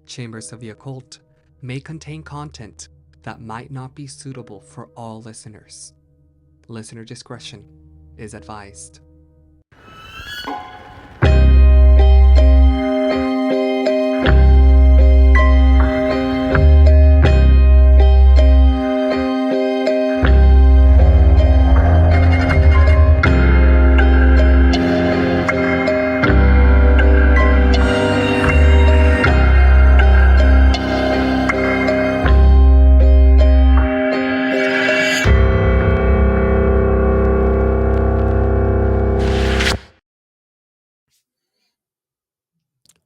Chambers of the Occult may contain content that might not be suitable for all listeners. Listener discretion is advised.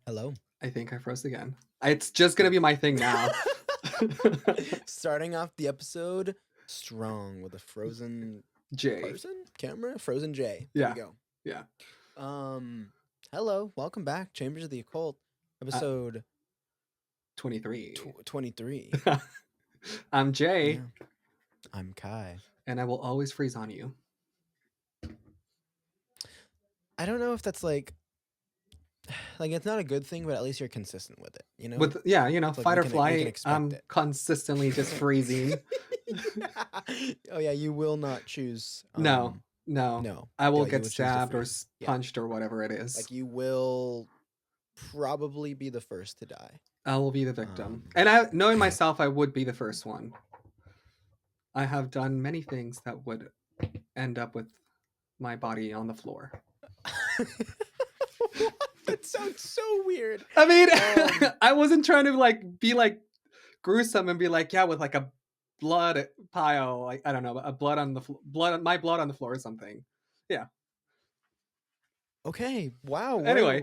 Hello. I think I froze again. It's just gonna be my thing now. Starting off the episode strong with a frozen J. camera, frozen J. Yeah. There we go. Yeah. Hello, welcome back, Chambers of the Occult, episode 23. 23. I'm Jay. Yeah. I'm Kai. And I will always freeze on you. I don't know if that's like it's not a good thing, but at least you're consistent with it, you know? Fight or we can flight. expect I'm it. consistently just freezing. Oh yeah, you will not choose. No. I will you get choose to stabbed or freeze. Yeah. punched or whatever it is. Like you will probably be the first to die. I will be the victim. And knowing myself, I would be the first one. I have done many things that would end up with my body on the floor. That sounds so weird. I mean, I wasn't trying to be gruesome and be with a blood pile, I don't know, a blood on the my blood on the floor or something. Yeah. Okay. Wow. Anyway,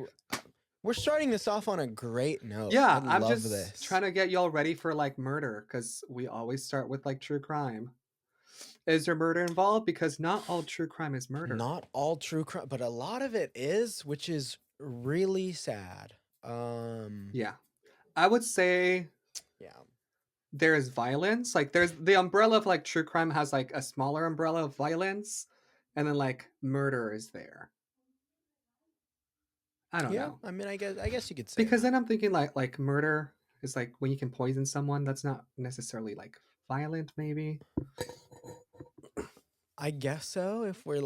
we're starting this off on a great note. Yeah, I I'm love just this. trying to get y'all ready for murder, because we always start with true crime. Is there murder involved? Because not all true crime is murder. Not all true crime, but a lot of it is, which is really sad. Yeah. I would say there is violence. There's the umbrella of true crime has a smaller umbrella of violence, and then murder is there. I don't know. I mean, I guess you could say because then I'm thinking like murder is when you can poison someone. That's not necessarily violent, maybe. I guess so. If we're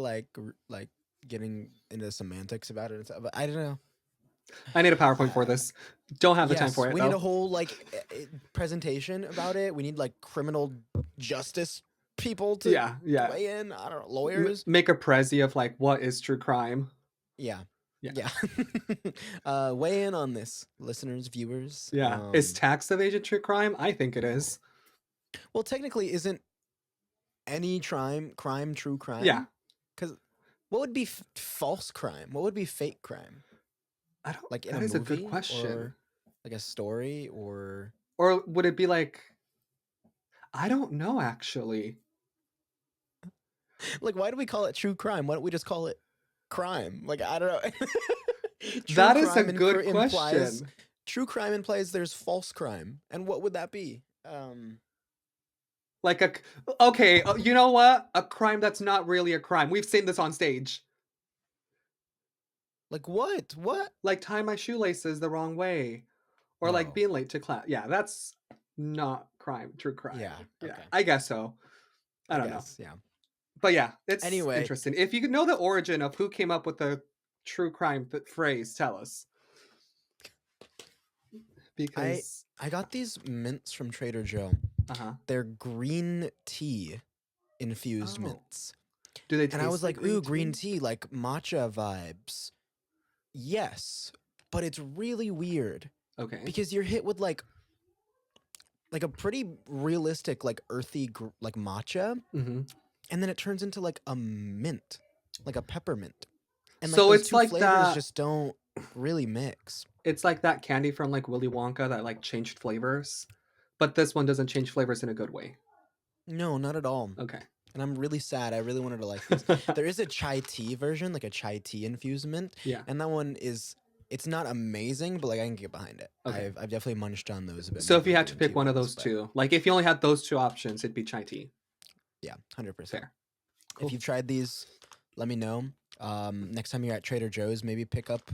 getting into semantics about it and stuff, but I don't know. I need a PowerPoint for this. Don't have the time for it. We need a whole presentation about it. We need criminal justice people to weigh in. I don't know, lawyers. Make a prezi of what is true crime. Yeah. Weigh in on this, listeners, viewers. Yeah. Is tax evasion true crime? I think it is. Well, technically, isn't any crime true crime? Yeah. Because what would be false crime? What would be fake crime? I don't. Like in that a is movie, a good question. Or a story, or would it be I don't know actually. Why do we call it true crime? Why don't we just call it crime? I don't know. That is a good question. True crime implies there's false crime, and what would that be? Okay, you know what? A crime that's not really a crime. We've seen this on stage. What? Tying my shoelaces the wrong way, or being late to class. Yeah, that's not crime. True crime. Yeah. Okay. I guess so. I don't know. Yeah. But yeah, it's anyway interesting. If you know the origin of who came up with the true crime phrase, tell us. Because I got these mints from Trader Joe. They're green tea infused mints. Do they taste and I was like, ooh, green tea? tea, matcha vibes. Yes, but it's really weird. Okay. Because you're hit with a pretty realistic, earthy, matcha, and then it turns into a mint, a peppermint, and so those it's two flavors that just don't really mix. It's like that candy from Willy Wonka that changed flavors, but this one doesn't change flavors in a good way. No, not at all. Okay. And I'm really sad. I really wanted to like this. There is a chai tea version, a chai tea infused mint. Yeah. And that one it's not amazing, but I can get behind it. Okay. I've definitely munched on those a bit. So if you had to pick one of those two, if you only had those two options, it'd be chai tea. Yeah, 100%. Fair. Cool. If you've tried these, let me know. Next time you're at Trader Joe's, maybe pick up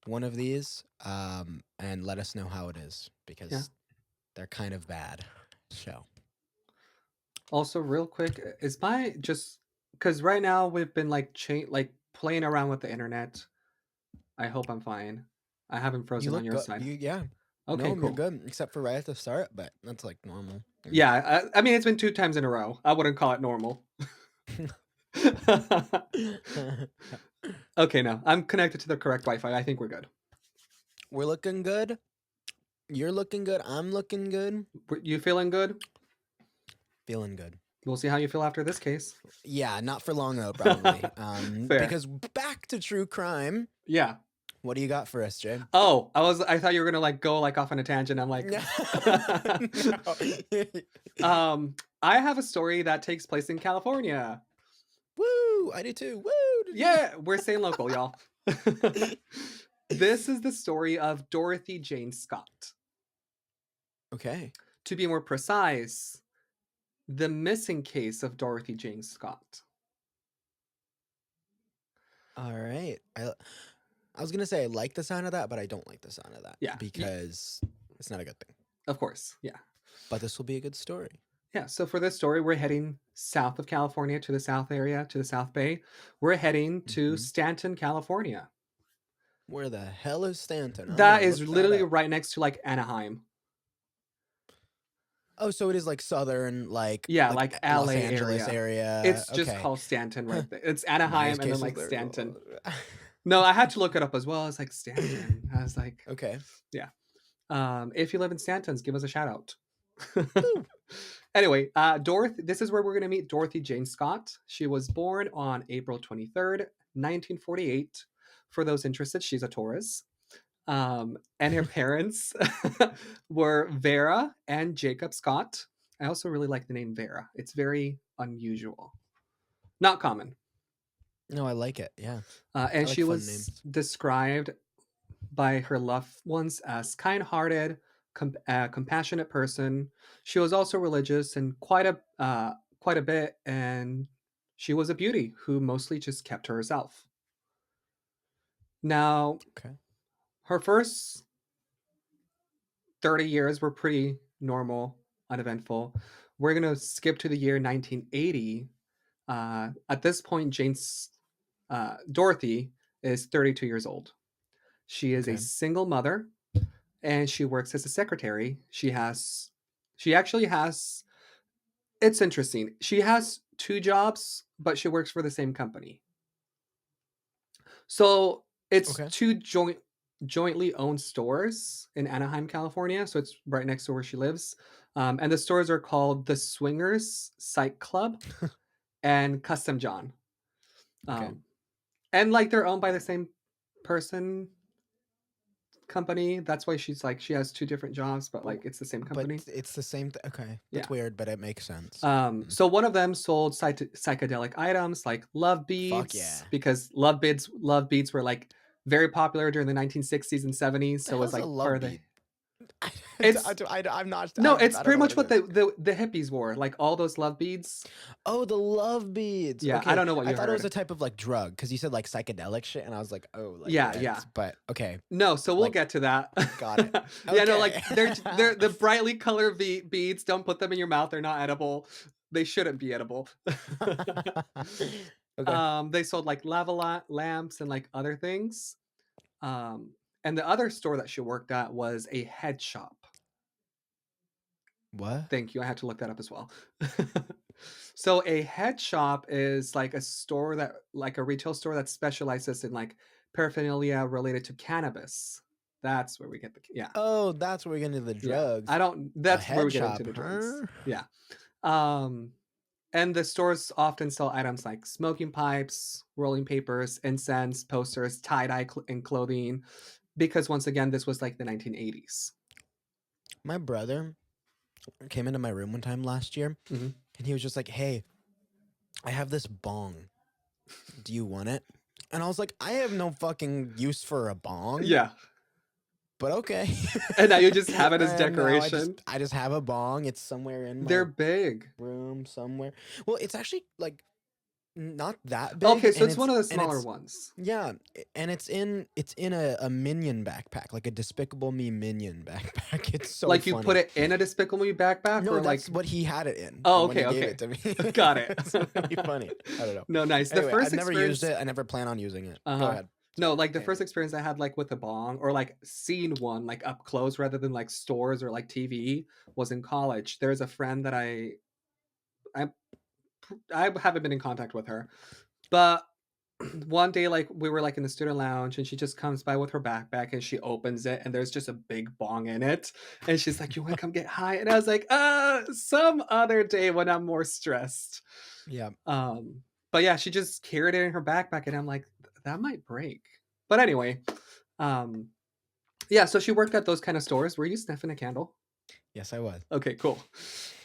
one of these, and let us know how it is, because they're kind of bad. So, Also, real quick, is my just because right now we've been like playing around with the internet. I hope I'm fine. I haven't you frozen on look your good. side. Yeah. Okay, No, you're cool. good, except for right at the start, but that's like normal. Yeah, I mean it's been 2 times in a row. I wouldn't call it normal. Okay, no, I'm connected to the correct Wi-Fi. I think we're good. We're looking good. You're looking good. I'm looking good. You feeling good? Feeling good. We'll see how you feel after this case. Yeah, not for long though, probably. Fair. Because back to true crime. Yeah. What do you got for us, Jay? Oh, I thought you were gonna like go like off on a tangent. I'm like, No. I have a story that takes place in California. Woo! I do too. Woo! Yeah, we're staying local, y'all. This is the story of Dorothy Jane Scott. Okay. To be more precise, the missing case of Dorothy Jane Scott. All right. I was gonna say I like the sound of that, but I don't like the sound of that. Yeah. Because it's not a good thing. Of course, yeah. But this will be a good story. Yeah, so for this story, we're heading south of California to the South area, to the South Bay. We're heading to Stanton, California. Where the hell is Stanton? I'm That gonna is look literally that up. right next to like Anaheim. Oh, so it is like southern, like Yeah, like Los LA Angeles area. It's just Okay. called Stanton right there. It's My Anaheim and then case was like there. Stanton. No, I had to look it up as well. I was like, Stanton. I was like, Okay. yeah. If you live in Stanton's, give us a shout out. Anyway, Dorothy, this is where we're going to meet Dorothy Jane Scott. She was born on April 23rd, 1948. For those interested, she's a Taurus. And her parents were Vera and Jacob Scott. I also really like the name Vera. It's very unusual. Not common. No, I like it. Yeah. And I like she fun was names. described by her loved ones as kind-hearted, compassionate person. She was also religious and quite a bit, and she was a beauty who mostly just kept to herself. Now, Okay. her first 30 years were pretty normal, uneventful. We're gonna skip to the year 1980. At this point, Dorothy is 32 years old. She is a Okay. single mother and she works as a secretary. She actually has, it's interesting. She has 2 jobs, but she works for the same company. So it's Okay. two jointly owned stores in Anaheim, California. So it's right next to where she lives. And the stores are called the Swingers Psych Club and Custom John. Okay. And like they're owned by the same person company. That's why she's like she has 2 different jobs, but like it's the same But company. it's the same. Okay. That's Yeah. weird, but it makes sense. So one of them sold psychedelic items like love Fuck yeah. beads because love beads were like very popular during the 1960s and 70s. The So it was hell's a like part love of the. beat? It's I'm not. no, it's I don't pretty know what much it what is. the hippies wore, like all those love beads. Oh, the love beads. Yeah, I Okay. don't know what I you thought it was heard. a type of like drug because you said like psychedelic shit, and I was like, oh, like Yeah, yeah. meds. But okay. No, so we'll Like, get to that. got it. Yeah, no, like Okay. they're the brightly colored beads. Don't put them in your mouth. They're not edible. They shouldn't be edible. Okay. They sold like lava lamps and like other things. And the other store that she worked at was a head shop. What? Thank you. I had to look that up as well. So a head shop is like a store that like a retail store that specializes in like paraphernalia related to cannabis. That's where we get the yeah. Oh, that's where we get into the Yeah. drugs. A That's where we head get into shop, the drugs. huh? Yeah. Um and the stores often sell items like smoking pipes, rolling papers, incense, posters, tie-dye and clothing because once again this was like the 1980s. My brother came into my room one time last year, Mm-hmm. and he was just like, "Hey, I have this bong. Do you want it?" And I was like, "I have no fucking use for a bong." Yeah. But okay. And now you just have it as And now decoration. I just have a bong. It's somewhere in my They're big. room somewhere. Well, it's actually like not that big, Okay, so it's one of the smaller ones. yeah, and it's in a minion backpack, like a Despicable Me minion backpack. It's so Like you put funny. it in a Despicable Me backpack, No, or like? that's what he had it in Oh, from when he okay, gave okay, it to me. got it. It's really funny. I don't know. No, nice. The Anyway, I've first never used experience, it. I never plan on using it. Go uh-huh. ahead. No, Sorry. like the first Tangent. experience I had like with the bong or like seen one like up close rather than like stores or like TV was in college. There's a friend that I I haven't been in contact with her, but one day like we were like in the student lounge and she just comes by with her backpack and she opens it and there's just a big bong in it and she's like, "You want to come get high?" And I was like, some other day when I'm more stressed." Yeah. um but yeah, she just carried it in her backpack and I'm like, that might break. But anyway, um yeah, so she worked at those kind of stores. Were you sniffing a candle? Yes, I was. Okay, cool.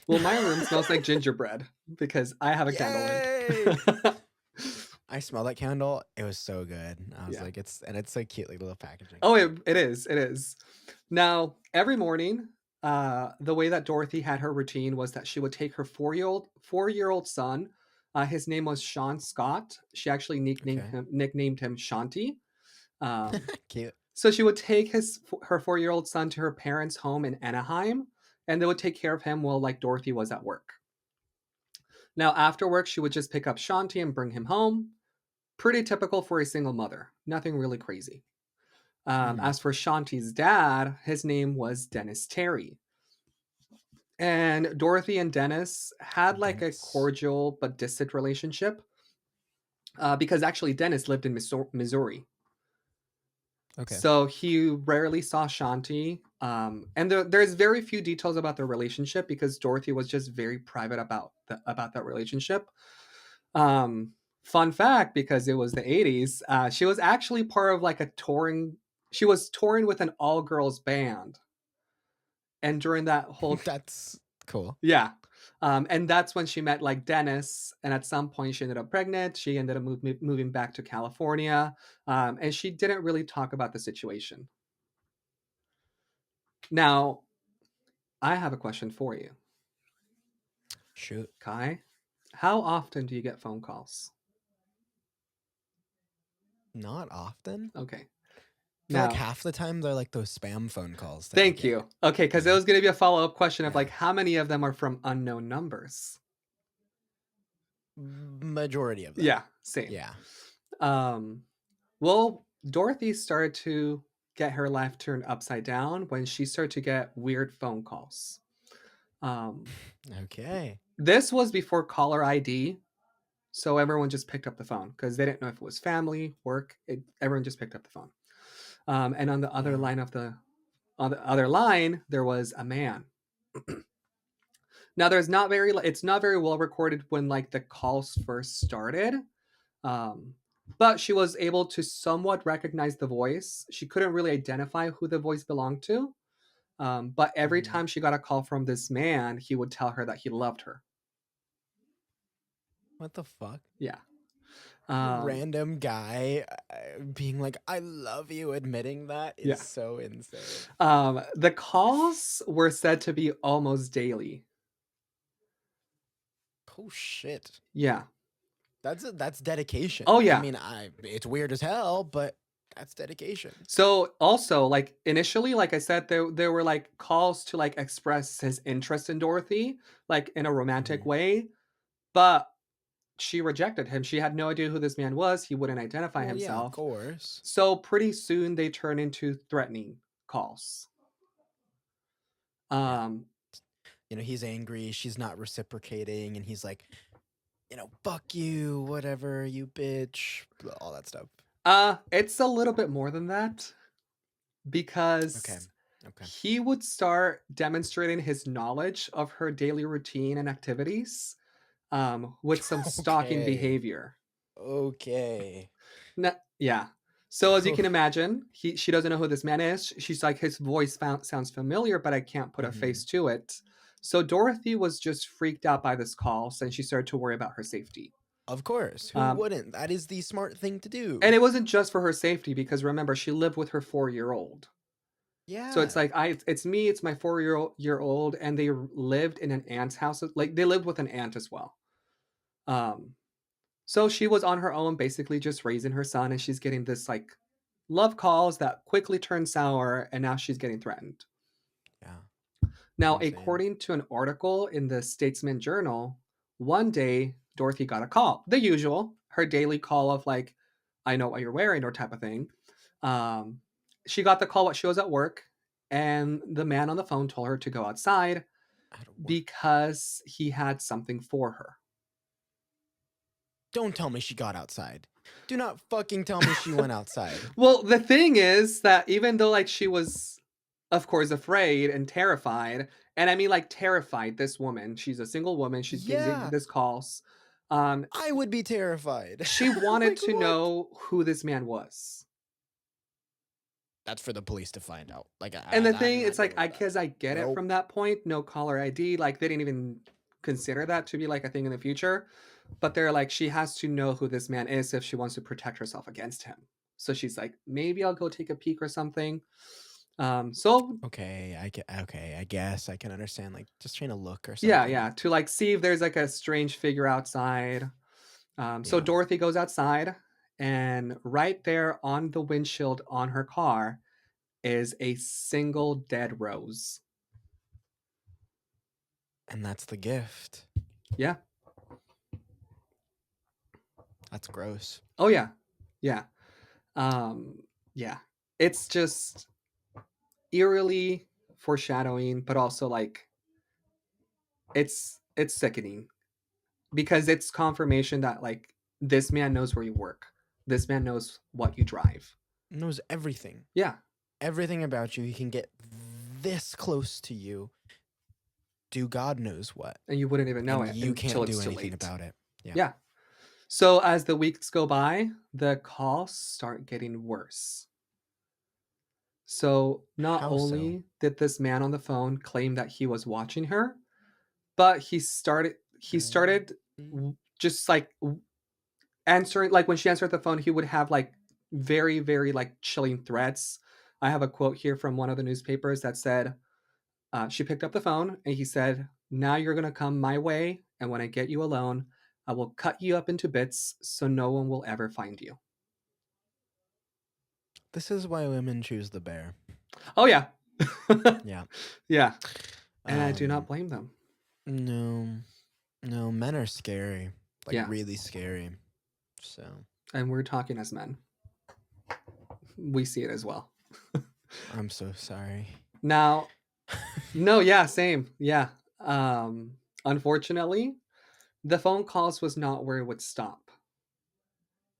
Well, my room smells like gingerbread because I have a candle Yay! in. I smelled that candle. It was so good. I was Yeah. like, it's so cute, like little packaging. Oh, it is. It is. Now, every morning, the way that Dorothy had her routine was that she would take her four-year-old son. His name was Sean Scott. She actually Okay. nicknamed him Shanti. Um, Cute. so she would take her 4-year-old son to her parents' home in Anaheim, and they would take care of him while like Dorothy was at work. Now, after work, she would just pick up Shanti and bring him home. Pretty typical for a single mother. Nothing really crazy. Mm. As for Shanti's dad, his name was Dennis Terry. And Dorothy and Dennis had like a Dennis. cordial but distant relationship because actually Dennis lived in Missouri. Okay. So he rarely saw Shanti. And there's very few details about their relationship because Dorothy was just very private about that relationship. Um, Fun fact, because it was the 80s, she was actually part of like she was touring with an all girls band. And during that whole, That's cool. yeah. And that's when she met like Dennis. And at some point, she ended up pregnant. She ended up moving back to California. And she didn't really talk about the situation. Now, I have a question for you, Shoot. Kai. How often do you get phone calls? Not often. Okay. I feel like Now, half the time they're like those spam phone calls that you thank get. you. Okay, because it Yeah. was going to be a follow up question of Yeah. like, how many of them are from unknown numbers? Majority of them. Yeah, same. Yeah. Um, well, Dorothy started to get her life turned upside down when she started to get weird phone calls. Um, Okay. this was before caller ID, so everyone just picked up the phone because they didn't know if it was family, work. Everyone just picked up the phone. And on the other Yeah. line on the other line, there was a man. Now, it's not very well recorded when like the calls first started. Um, but she was able to somewhat recognize the voice. She couldn't really identify who the voice belonged to. But every Mm-hmm. time she got a call from this man, he would tell her that he loved her. What the fuck? Yeah. Um, Random guy being like, I love you, admitting that is yeah. so insane. The calls were said to be almost daily. Oh shit. Yeah. That's dedication. Oh, I yeah. mean, it's weird as hell, but that's dedication. So also, like initially, like I said, there were like calls to like express his interest in Dorothy, like in a romantic Mm-hmm. way, but she rejected him. She had no idea who this man was. He wouldn't identify Well, yeah, of himself. course. So pretty soon they turn into threatening calls. Yeah. Um, He's angry, she's not reciprocating, and he's like, fuck you, whatever, you bitch, all that stuff. it's a little bit more than that Okay. because Okay. he would start demonstrating his knowledge of her daily routine and activities with some stalking Okay. behavior. Okay. Yeah. So as you can imagine, she doesn't know who this man is. She's like, his voice sounds familiar, but I can't put a Mm-hmm. face to it. So Dorothy was just freaked out by this call, and she started to worry about her safety. Of course. Who Um, wouldn't? That is the smart thing to and do. it wasn't just for her safety because remember, she lived with her 4-year-old. So it's Yeah. like it's me, it's my 4-year-old, and they lived in an aunt's house. Like they lived with an aunt as well. Um, So she was on her own, basically just raising her son, and she's getting this like love calls that quickly turn sour, and now she's getting threatened. Yeah. Now, Insane. according to an article in the Statesman Journal, one day Dorothy got a call, the usual, her daily call of like, "I know what you're wearing" or type of thing. Um, she got the call while she was at work, and the man on the phone told her to go outside At work. because he had something for her. Don't tell me she got outside. Do not fucking tell me she went outside. Well, the thing is that even though like she was of course afraid and terrified, and I mean like terrified, this woman, she's a single woman, she's getting Yeah. this calls. Um I would be terrified. she wanted Like, to what? know who this man was. That's for the police to find out. Like, And the I'm thing, not it's like dealing I with that. guess I get it Nope. from that point, no caller ID, like they didn't even consider that to be like a thing in the future. But they're like, she has to know who this man is if she wants to protect herself against him. So she's like, maybe I'll go take a peek or something. So Okay, okay, I guess I can understand, like, just trying to look or yeah, something. yeah, to like see if there's like a strange figure outside. So Yeah. Dorothy goes outside, and right there on the windshield on her car is a single dead rose. And that's the gift. Yeah. That's gross. Oh yeah. Yeah. Um, yeah. It's just eerily foreshadowing, but also like it's sickening because it's confirmation that like this man knows where you work. This man knows what you drive. Knows everything. Yeah. Everything about you. He can get this close to you. Do God knows what. And you wouldn't even know And it you until can't it's do too anything late. about it. Yeah. Yeah. So as the weeks go by, the calls start getting worse. So not How so? only did this man on the phone claim that he was watching her, but he started just like answering, like when she answered the phone, he would have like very very like chilling threats. I have a quote here from one of the newspapers that said, she picked up the phone and he said, "Now you're going to come my way, and when I get you alone, I will cut you up into bits so no one will ever find you." This is why women choose the bear. Oh yeah. Yeah. Yeah. And I do not Um, blame them. no. No, men are scary. Like, Yeah. really scary. So. And we're talking as men. We see it as well. I'm so sorry. Now, no, yeah, same. Yeah. Unfortunately, the phone calls was not where it would stop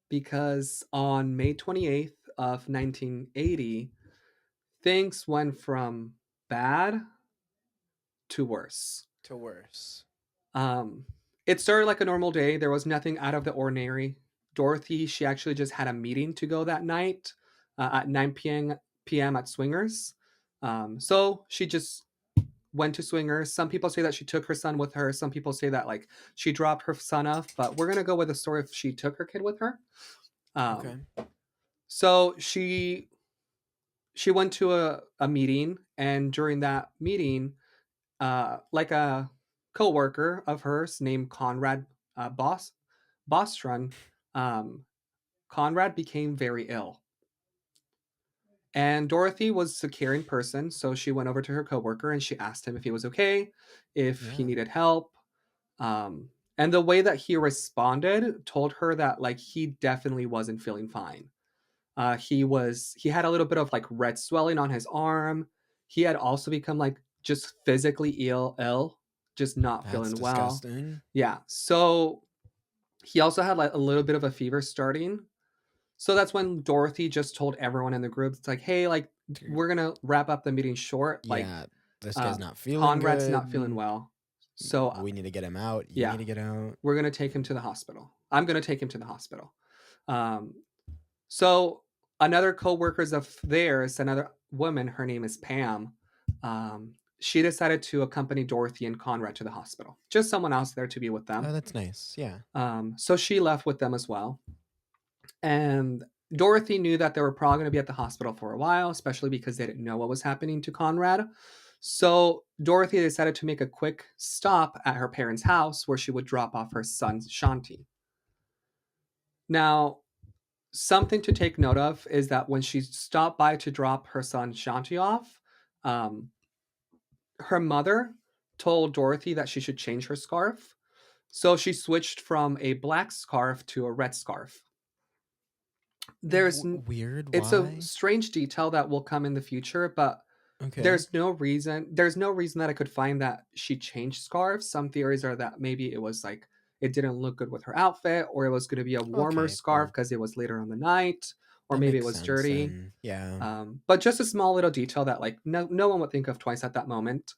because on May 28th of 1980, things went from bad to worse. To worse. Um, it started like a normal day. There was nothing out of the ordinary. Dorothy, she actually just had a meeting to go that night at 9 p.m. at Swingers. So she just went to Swingers. Some people say that she took her son with her. Some people say that like she dropped her son off. But we're gonna go with the story if she took her kid with her. Okay. So she went to a meeting, and during that meeting, like a coworker of hers named Conrad Bostron, um, Conrad became very ill. And Dorothy was a caring person, so she went over to her coworker and she asked him if he was okay, if he Yeah. needed help. And the way that he responded told her that like he definitely wasn't feeling fine. He had a little bit of like red swelling on his arm. He had also become like just physically ill, just not That's feeling well. disgusting. Yeah. So he also had like a little bit of a fever starting. So that's when Dorothy just told everyone in the group, it's like, hey, like Dude. we're gonna wrap up the meeting short. Like Yeah. This guy's not feeling Conrad's not feeling good. well. So We need to get him out. You yeah, need to get out. we're gonna take him to the hospital. I'm gonna take him to the hospital. Um, So another co-workers of theirs, another woman, her name is Pam. She decided to accompany Dorothy and Conrad to the hospital. Just someone else there to be with Oh, them. that's nice. Yeah. So she left with them as well. And Dorothy knew that they were probably going to be at the hospital for a while, especially because they didn't know what was happening to Conrad. So Dorothy decided to make a quick stop at her parents' house where she would drop off her son, Shanti. Now, something to take note of is that when she stopped by to drop her son Shanti off, um, her mother told Dorothy that she should change her scarf. So she switched from a black scarf to a red scarf. Weird. It's a Why? strange detail that will come in the future, but Okay. there's no reason that I could find that she changed scarves. Some theories are that maybe it was like it didn't look good with her outfit, or it was going to be a warmer Okay. scarf Well, because it was later on the night, or that maybe it makes was sense dirty. then. Yeah. But just a small little detail that like no one would think of twice at that moment.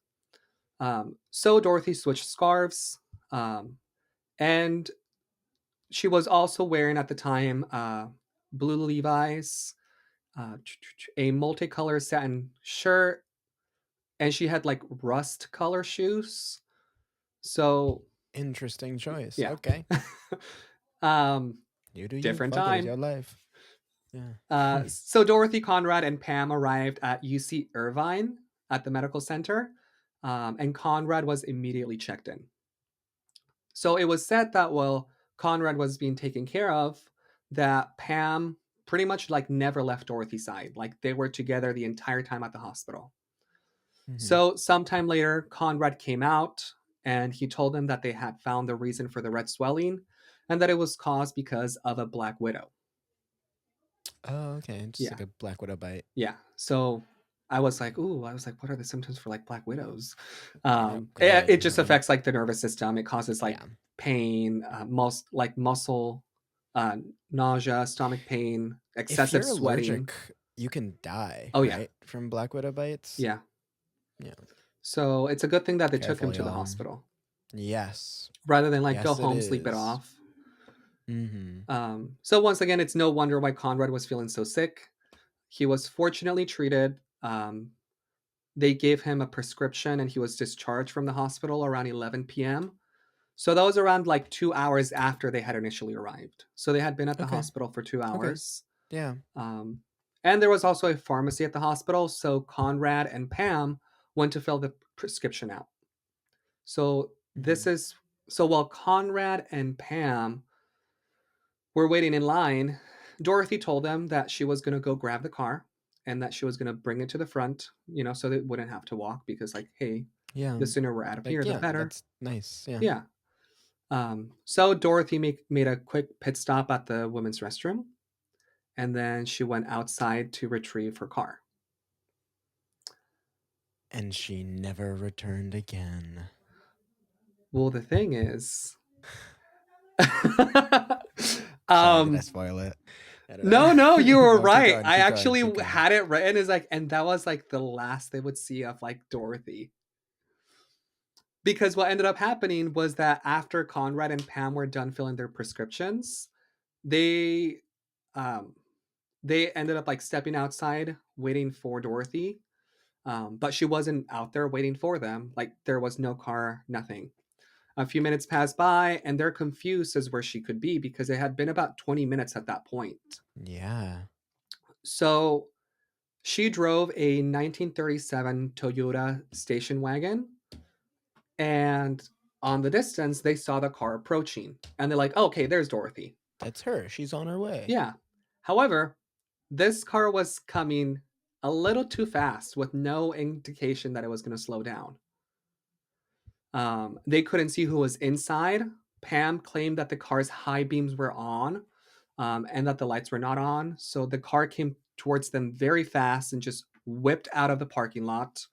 So Dorothy switched scarves, and she was also wearing at the time blue Levi's, a multicolored satin shirt, and she had like rust color shoes. So Interesting choice. yeah, Okay. um, You do you. different Fuck it. It's time. your life. Yeah. So Dorothy, Conrad, and Pam arrived at UC Irvine at the medical center, and Conrad was immediately checked in. So it was said that while Conrad was being taken care of, that Pam pretty much like never left Dorothy's side. Like they were together the entire time at the hospital. Mm-hmm. So sometime later, Conrad came out and he told them that they had found the reason for the red swelling and that it was caused because of a black widow. Oh, okay. Just Yeah. like a black widow bite. Yeah. So I was like, what are the symptoms for like black widows? It Good. just affects like the nervous system. It causes like Yeah. pain, like muscle, uh, nausea, stomach pain, If excessive you're sweating. allergic, you can die, Oh yeah, right? From black widow bites. yeah. Yeah. So it's a good thing that they took him Careful, to the y'all. hospital Yes. rather than like go Yes, it home, sleep it is. off. Mm-hmm. So once again, it's no wonder why Conrad was feeling so sick. He was fortunately treated. They gave him a prescription and he was discharged from the hospital around 11 p.m. So that was around like 2 hours after they had initially arrived. So they had been at the Okay. hospital for two Okay. hours. Yeah. Um, and there was also a pharmacy at the hospital. So Conrad and Pam went to fill the prescription out. So Mm-hmm. this is so while Conrad and Pam were waiting in line, Dorothy told them that she was going to go grab the car and that she was going to bring it to the front, so they wouldn't have to walk because, like, hey, Yeah. the sooner we're out of here, Like, the yeah, better. that's nice. Yeah. Yeah. So Dorothy made a quick pit stop at the women's restroom and then she went outside to retrieve her car. And she never returned again. Well, the thing is, Sorry, did I spoil it? I don't no, you know. were No, keep right. going. I Keep going. actually Keep going. had it written as like, and that was like the last they would see of like Dorothy. Because what ended up happening was that after Conrad and Pam were done filling their prescriptions, they um they ended up like stepping outside waiting for Dorothy. But she wasn't out there waiting for them. Like there was no car, nothing. A few minutes passed by and they're confused as where she could be because it had been about 20 minutes at that point. Yeah. So she drove a 1937 Toyota station wagon, and on the distance they saw the car approaching and they're like, oh, okay, there's Dorothy. That's her. She's on her way. Yeah. However, this car was coming a little too fast with no indication that it was going to slow down. They couldn't see who was inside. Pam claimed that the car's high beams were on, and that the lights were not on. So the car came towards them very fast and just whipped out of the parking lot.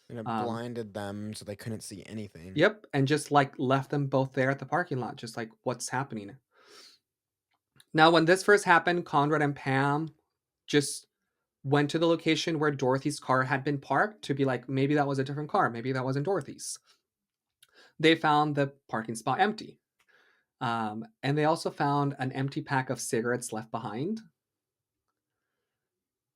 And it Um, blinded them so they couldn't see anything. yep, and just like left them both there at the parking lot, just like what's happening. Now, when this first happened, Conrad and Pam just went to the location where Dorothy's car had been parked to be like, maybe that was a different car, maybe that wasn't Dorothy's. They found the parking spot empty. And they also found an empty pack of cigarettes left behind.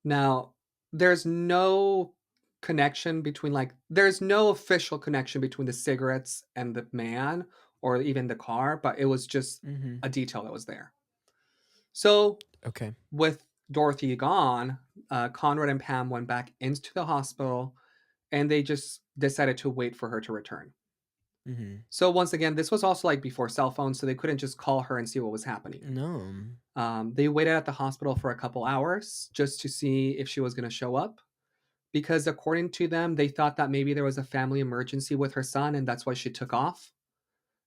Now, there's no connection between there's no official connection between the cigarettes and the man or even the car, but it was just Mm-hmm. a detail that was there. So, Okay. with Dorothy gone, Conrad and Pam went back into the hospital and they just decided to wait for her to return. Mm-hmm. So once again, this was also like before cell phones, so they couldn't just call her and see what was happening. No. They waited at the hospital for a couple hours just to see if she was going to show up, because according to them, they thought that maybe there was a family emergency with her son, and that's why she took off,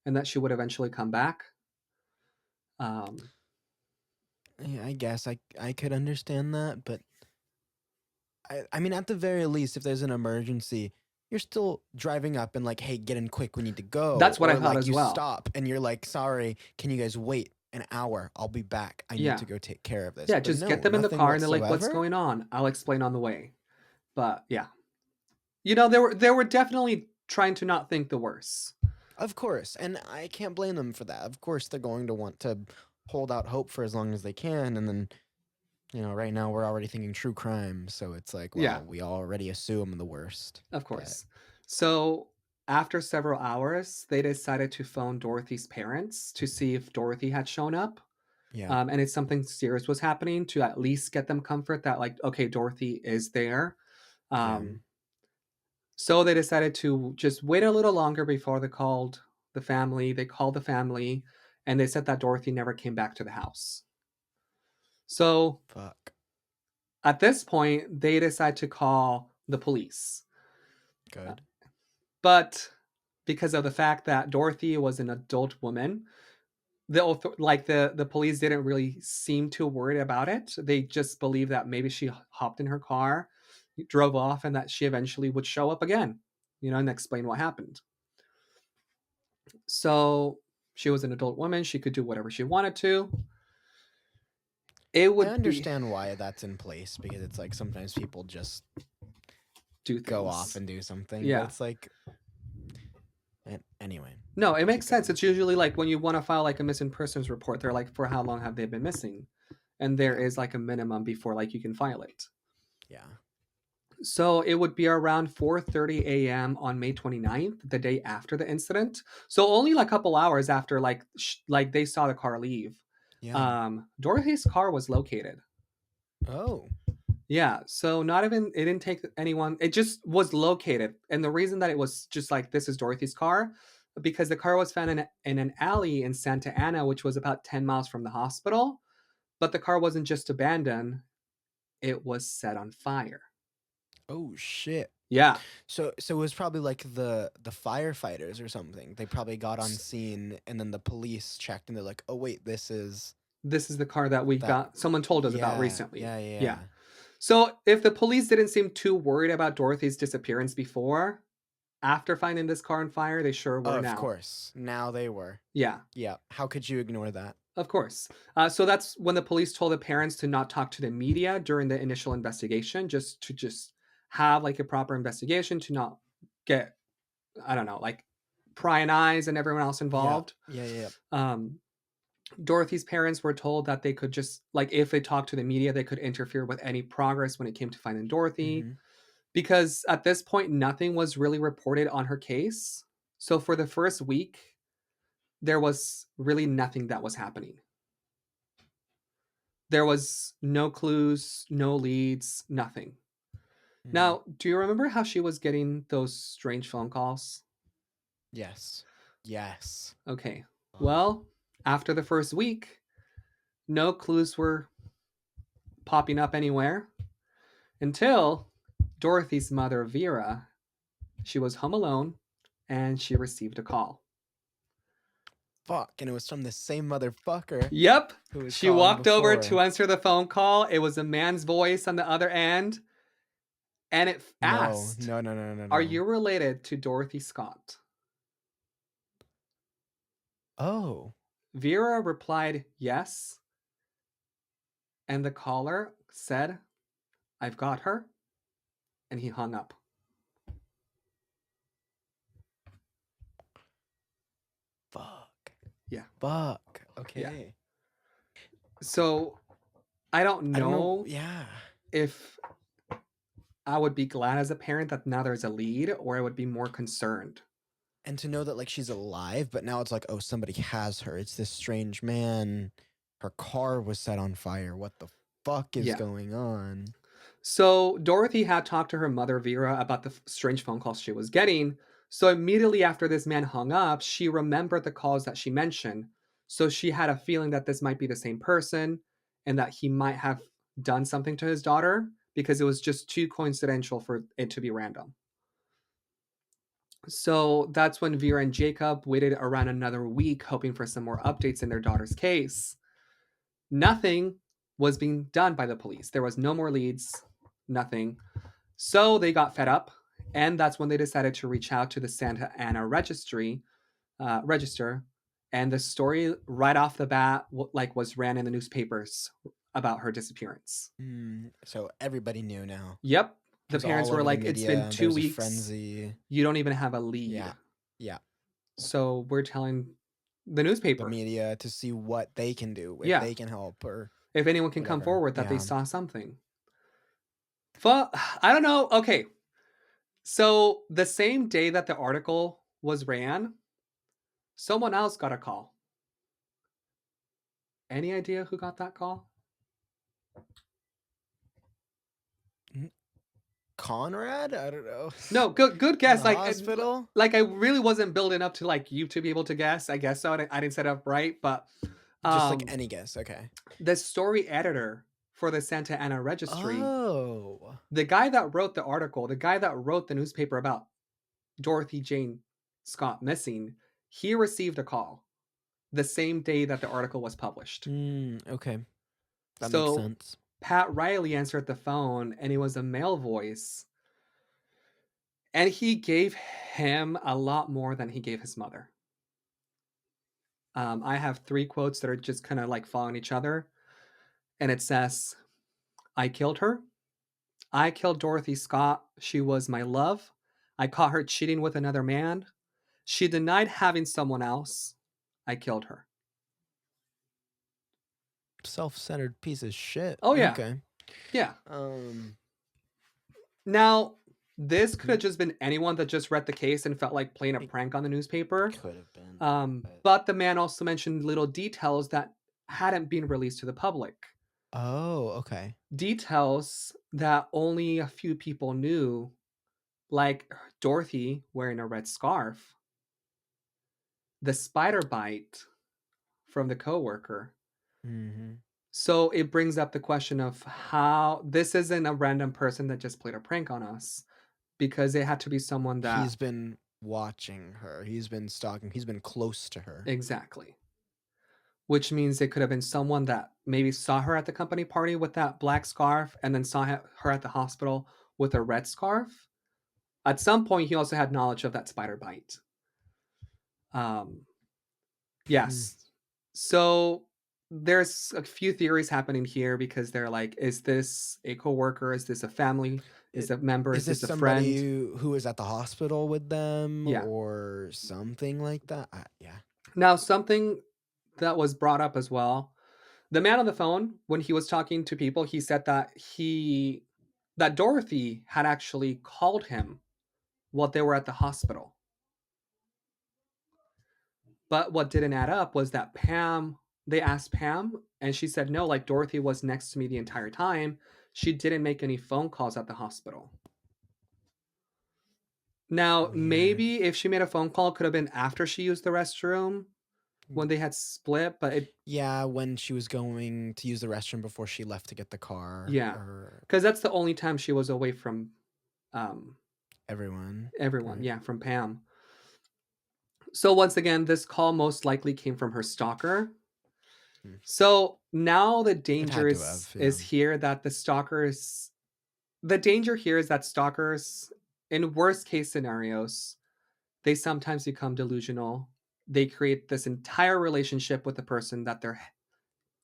and that she would eventually come back. Um, Yeah, I guess I could understand that, but I mean, at the very least, if there's an emergency, you're still driving up and like, hey, get in quick, we need to go. that's what I Or thought like as you well. stop and you're like, sorry, can you guys wait an hour? I'll be back. I need Yeah. to go take care of this. Yeah, But just get no, them in the nothing car and they're like, "What's whatsoever. going on? I'll explain on the way." But yeah. They were definitely trying to not think the worst. Of course. And I can't blame them for that. Of course, they're going to want to hold out hope for as long as they can. And then, right now we're already thinking true crime. So it's like, Yeah, well, we already assume the worst. of But course. So, after several hours, they decided to phone Dorothy's parents to see if Dorothy had shown up. yeah. And if something serious was happening, to at least get them comfort that, like, okay, Dorothy is there. Yeah. Um, so they decided to just wait a little longer before they called the family. They called the family and they said that Dorothy never came back to the house. So Fuck. at this point, they decide to call the police. Uh, Good. But because of the fact that Dorothy was an adult woman, the police didn't really seem too worried about it. They just believed that maybe she hopped in her car, drove off, and that she eventually would show up again, and explain what happened. So she was an adult woman; she could do whatever she wanted to. It I would be understand why that's in place because it's like sometimes people just do go off things. and do something, but Yeah. it's like anyway. No, it makes Keep sense. going. It's usually like when you want to file like a missing persons report, they're like, for how long have they been missing? And there Yeah. is like a minimum before like you can file it. Yeah. So it would be around 4:30 a.m. on May 29th, the day after the incident. So only like a couple hours after like they saw the car leave. Yeah. Dorothy's car was located. Oh. Yeah, so not even it didn't take anyone. It just was located, and the reason that it was just like this is Dorothy's car, because the car was found in an alley in Santa Ana, which was about 10 miles from the hospital. But the car wasn't just abandoned; it was set on fire. Oh shit. Yeah, So it was probably like the firefighters or something. They probably got on scene and then the police checked and they're like, "Oh wait, this is the car that we that got. Someone told us about yeah, recently. yeah, yeah, Yeah. yeah." So if the police didn't seem too worried about Dorothy's disappearance before, after finding this car on fire, they sure were Of now. course. Now they were. Yeah. Yeah. How could you ignore that? Of course. So that's when the police told the parents to not talk to the media during the initial investigation, just have like a proper investigation to not get, I don't know, like prying eyes and everyone else Yeah. involved. Yeah, yeah, yeah. Um, Dorothy's parents were told that they could just like if they talked to the media, they could interfere with any progress when it came to finding Dorothy, Mhm. because at this point nothing was really reported on her case. So for the first week, there was really nothing that was happening. There was no clues, no leads, nothing. Mhm. Now, do you remember how she was getting those strange phone calls? Yes. Yes. Okay. Ugh. Well, after the first week, no clues were popping up anywhere until Dorothy's mother, Vera, she was home alone and she received a call. Fuck, and it was from the same motherfucker Yep. who was She calling walked over before. to answer the phone call. It was a man's voice on the other end, and it No, asked, no, no, no, no, "Are no. you related to Dorothy Scott?" Oh. Vera replied, "Yes." And the caller said, "I've got her." And he hung up. Fuck. Yeah. Fuck. Yeah. Okay. So I don't I don't know. know Yeah. if I would be glad as a parent that now there's a lead, or I would be more concerned. And to know that like she's alive, but now it's like, oh, somebody has her. It's this strange man. Her car was set on fire. What the fuck is Yeah. going on? So Dorothy had talked to her mother, Vera, about the strange phone calls she was getting, So immediately after this man hung up, she remembered the calls that she mentioned. So she had a feeling that this might be the same person and that he might have done something to his daughter because it was just too coincidental for it to be random. So that's when Vera and Jacob waited around another week, hoping for some more updates in their daughter's case. Nothing was being done by the police. There was no more leads, nothing. So they got fed up, and that's when they decided to reach out to the Santa Ana register, and the story right off the bat like was ran in the newspapers about her disappearance. So everybody knew now. Yep, It the was all parents were over the like, "It's been media. There two was a weeks. frenzy. You don't even have a lead." Yeah. Yeah. So we're telling the The newspaper, media to see what they can do, if yeah, they can help or if anyone can come whatever. forward that they Yeah. saw something. I don't know. Okay, so the same day that the article was ran, someone else got a call. Any idea who got that call? Conrad? I don't know. No, good From guess. the hospital? Like I really wasn't building up to like you to be able to guess. I guess so. I didn't set it up right, but Just like um, any guess. Okay. the story editor for the Santa Ana Registry, Oh. the guy that wrote the article, the guy that wrote the newspaper about Dorothy Jane Scott missing, he received a call the same day that the article was published. Okay. That makes So sense. Pat Riley answered the phone, and it was a male voice. And he gave him a lot more than he gave his mother. I have three quotes that are just kind of like following each other. And it says, "I killed her. I killed Dorothy Scott. She was my love. I caught her cheating with another man. She denied having someone else. I killed her." Self-centered piece of shit. Oh, yeah. Okay. Yeah. Um. Now, this could mhm. have just been anyone that just read the case and felt like playing a It prank on the newspaper. could have been. But the man also mentioned little details that hadn't been released to the public. Oh, okay. Details that only a few people knew, like Dorothy wearing a red scarf, the spider bite from the coworker. Mm-hmm. So it brings up the question of how this isn't a random person that just played a prank on us, because it had to be someone that He's been watching her. He's been stalking. He's been close to her. exactly. Which means it could have been someone that maybe saw her at the company party with that black scarf and then saw her at the hospital with a red scarf. At some point, he also had knowledge of that spider bite. Um, Hmm. yes. So there's a few theories happening here because they're like, is this a coworker? Is this a family? Is It, a member? is Is this this a friend? somebody who was at the hospital with them Yeah. or something like that? Yeah. Now, something that was brought up as well. The man on the phone, when he was talking to people, he said that Dorothy had actually called him while they were at the hospital. But what didn't add up was that they asked Pam, and she said no, like Dorothy was next to me the entire time. She didn't make any phone calls at the hospital. Now, Weird. maybe if she made a phone call, it could have been after she used the restroom when they had split, but Yeah, when she was going to use the restroom before she left to get the car yeah, or because that's the only time she was away from um, everyone. everyone. Right. Yeah, from Pam. So once again, this call most likely came from her stalker. Hmm. So now the It danger had to have, yeah. is here that the danger here is that stalkers, in worst case scenarios, they sometimes become delusional. They create this entire relationship with the person that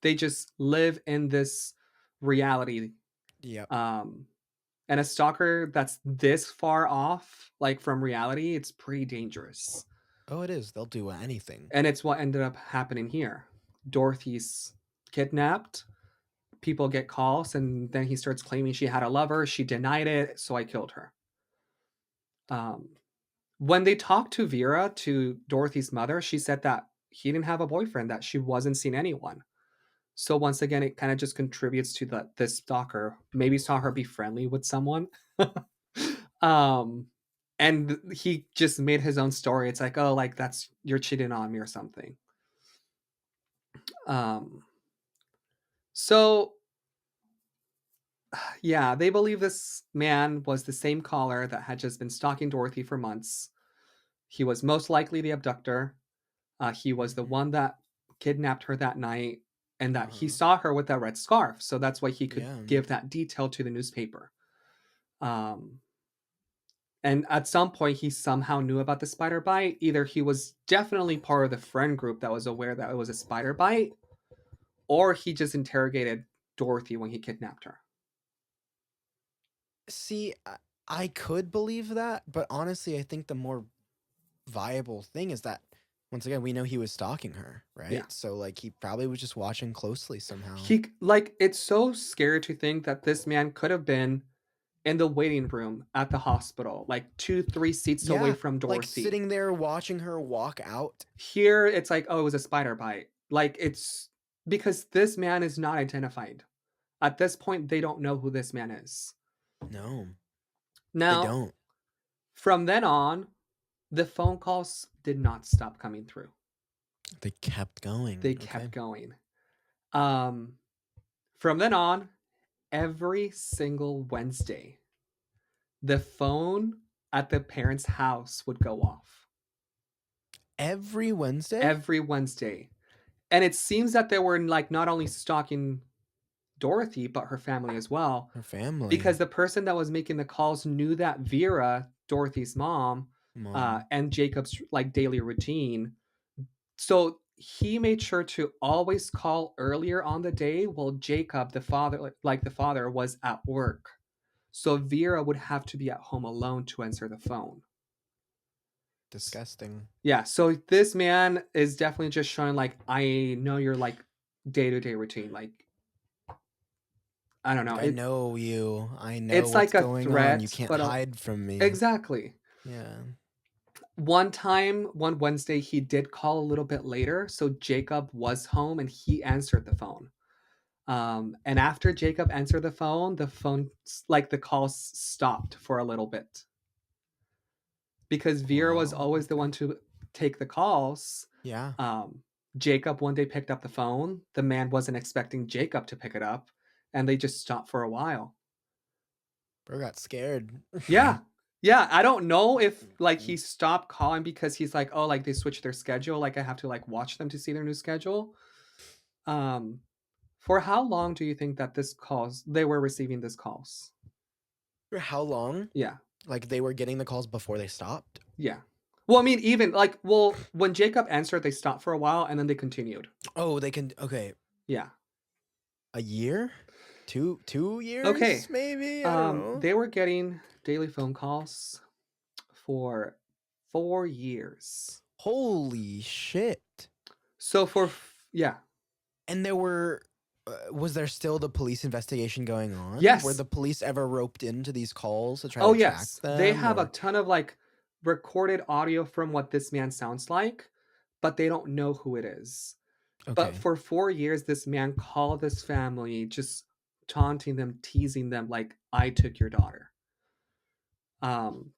they just live in this reality. Yep. Um, and a stalker that's this far off, like from reality, it's pretty dangerous. Oh, it is. They'll do anything. And it's what ended up happening here. Dorothy's kidnapped. People get calls, and then he starts claiming she had a lover. She denied it, so I killed her. Um, when they talked to Vera, to Dorothy's mother, she said that he didn't have a boyfriend, that she wasn't seeing anyone. So once again, it kind of just contributes to this stalker maybe saw her be friendly with someone. um, And he just made his own story. It's like, oh, like that's you're cheating on me or something. Um, so yeah, they believe this man was the same caller that had just been stalking Dorothy for months. He was most likely the abductor. He was the Mhm. one that kidnapped her that night, and that he Uh-huh. saw her with that red scarf. So that's why he could Yeah. give that detail to the newspaper. Um, and at some point, he somehow knew about the spider bite. Either he was definitely part of the friend group that was aware that it was a spider bite, or he just interrogated Dorothy when he kidnapped her. See, I could believe that, but honestly, I think the more viable thing is that once again, we know he was stalking her, Yeah. right? So like he probably was just watching closely somehow. He like it's so scary to think that this man could have been in the waiting room at the hospital, like 2, 3 seats away Yeah, from like Dorothy. sitting there watching her walk out. Here, it's like, oh, it was a spider bite. Like it's because this man is not identified. At this point, they don't know who this man is. No, they Now, don't. from then on, the phone calls did not stop coming through. They kept going. They Okay. kept going. Um, from then on, every single Wednesday, the phone at the parents' house would go off. Every Wednesday? Every Wednesday. And it seems that they were like not only stalking Dorothy, but her family as well. Her family. Because the person that was making the calls knew that Vera, Dorothy's mom, Mom. and Jacob's like daily routine. So he made sure to always call earlier on the day while Jacob, the father, like the father, was at work. So Vera would have to be at home alone to answer the phone. Disgusting. Yeah, so this man is definitely just showing like I know your like day-to-day routine. Like I don't know. Like I know you. I know It's what's like a going on. You threat, can't but hide from me. exactly. Yeah. One time, one Wednesday, he did call a little bit later, so Jacob was home and he answered the phone. And after Jacob answered the phone, like the calls stopped for a little bit because Vera was Wow. always the Okay. one to take the calls. Yeah. Um, Jacob one day picked up the phone. The man wasn't expecting Jacob to pick it up, and they just stopped for a while. Bro got scared. Yeah. Yeah, I don't know if like he stopped calling because he's like, "Oh, like they switched their schedule, like I have to like watch them to see their new schedule." Um for how long do you think that this calls they were receiving this calls? For how long? Yeah. Like they were getting the calls before they stopped? Yeah. Well, I mean even like well, when Jacob answered, they stopped for a while and then they continued. Oh, they can. Okay. Yeah. A year? Two Okay. years? Maybe? I don't know. They were getting daily phone calls for 4 years. Holy shit. So yeah. And there were. Was there still the police investigation going on? Were Yes. the police ever roped into these calls to try Oh, to track yes. They them? have a Or. ton of, like, recorded audio from what this man sounds like, but they don't know who it is. But Okay. for 4 years, this man called this family, just taunting them, teasing them like, "I took your daughter." Um,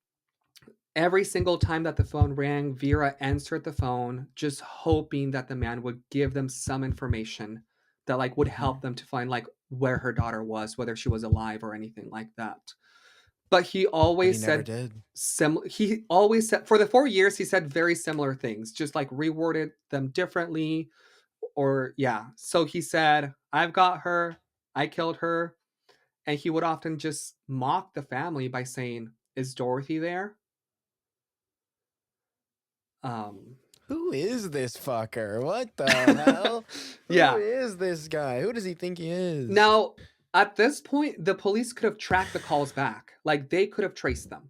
every single time that the phone rang, Vera answered the phone, just hoping that the man would give them some information that, like, would Mhm. help them to find, like, where her daughter was, whether she was alive or anything like that. But he But he always never said did. he always said for the 4 years, he said very similar things, just, like, reworded them differently or yeah. So he said, "I've got her. I killed her." And he would often just mock the family by saying, "Is Dorothy there?" Um, Who is this fucker? What the hell? Who yeah. is this guy? Who does he think he is? Now, at this point, the police could have tracked the calls back. Like, they could have traced them.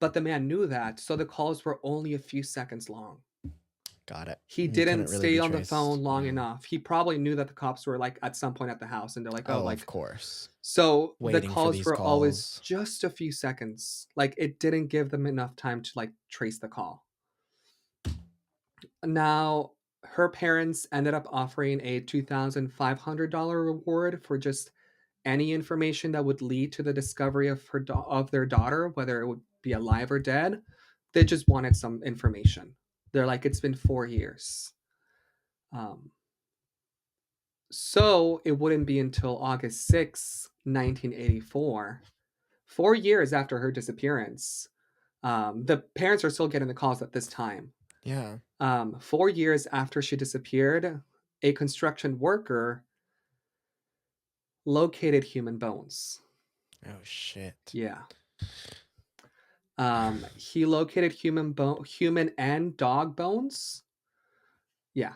But the man knew that, so the calls were only a few seconds long. Got it. He He couldn't didn't really stay be on the phone traced. long Yeah. enough. He probably knew that the cops were like at some point at the house and they're like, "Oh, Oh, of like course. so the Waiting for calls these were always calls. just a few seconds. Like it didn't give them enough time to like trace the call." Now, her parents ended up offering a $2,500 reward for just any information that would lead to the discovery of of their daughter, whether it would be alive or dead. They just wanted some information. They're like, it's been 4 years. Um, so it wouldn't be until August 6th, 1984, 4 years after her disappearance. The parents are still getting the calls at this time. Yeah. 4 years after she disappeared, a construction worker located human bones. Oh shit. Yeah. He located human and dog bones. Yeah.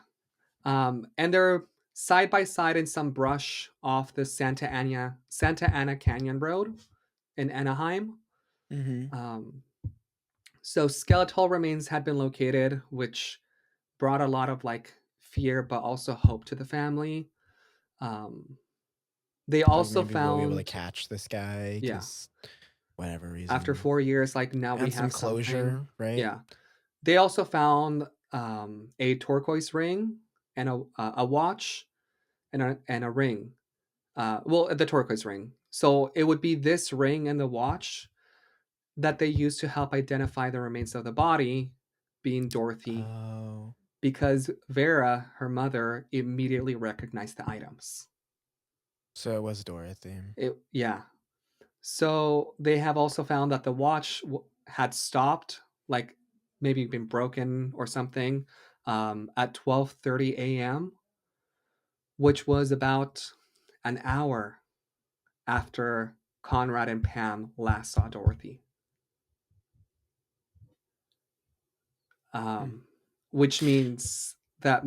And they're side by side in some brush off the Santa Ana Canyon Road in Anaheim. Mm-hmm. So skeletal remains had been located, which brought a lot of like fear, but also hope to the family. Um, they Like also maybe we'll be able to found, catch this guy yeah, because whatever after reason. 4 years, like now we And some have something. closure, right? Yeah. They also found a turquoise ring and a watch and a ring. Well, the turquoise ring. So it would be this ring and the watch that they used to help identify the remains of the body, being Dorothy, Oh. because Vera, her mother, immediately recognized the items. So it was Dorothy. Yeah. So they have also found that the watch had stopped, like maybe been broken or something, at 12:30 a.m., which was about an hour after Conrad and Pam last saw Dorothy. Hmm. Which means that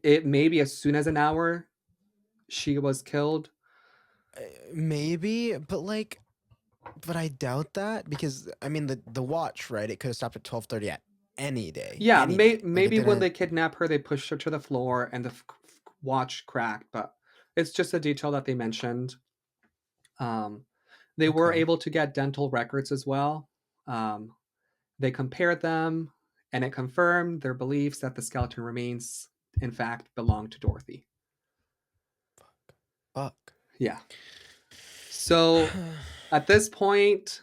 it maybe as soon as an hour she was killed. Maybe, but I doubt that because I mean the watch, right? It could have stopped at 12:30 at any day, Yeah, any day. Like it maybe when didn't. they kidnap her, they pushed her to the floor and the watch cracked, but it's just a detail that they mentioned. Um, they were Okay. able to get dental records as well. Um, they compared them, and it confirmed their beliefs that the skeleton remains, in fact, belong to Dorothy. Fuck. Yeah. So at this point,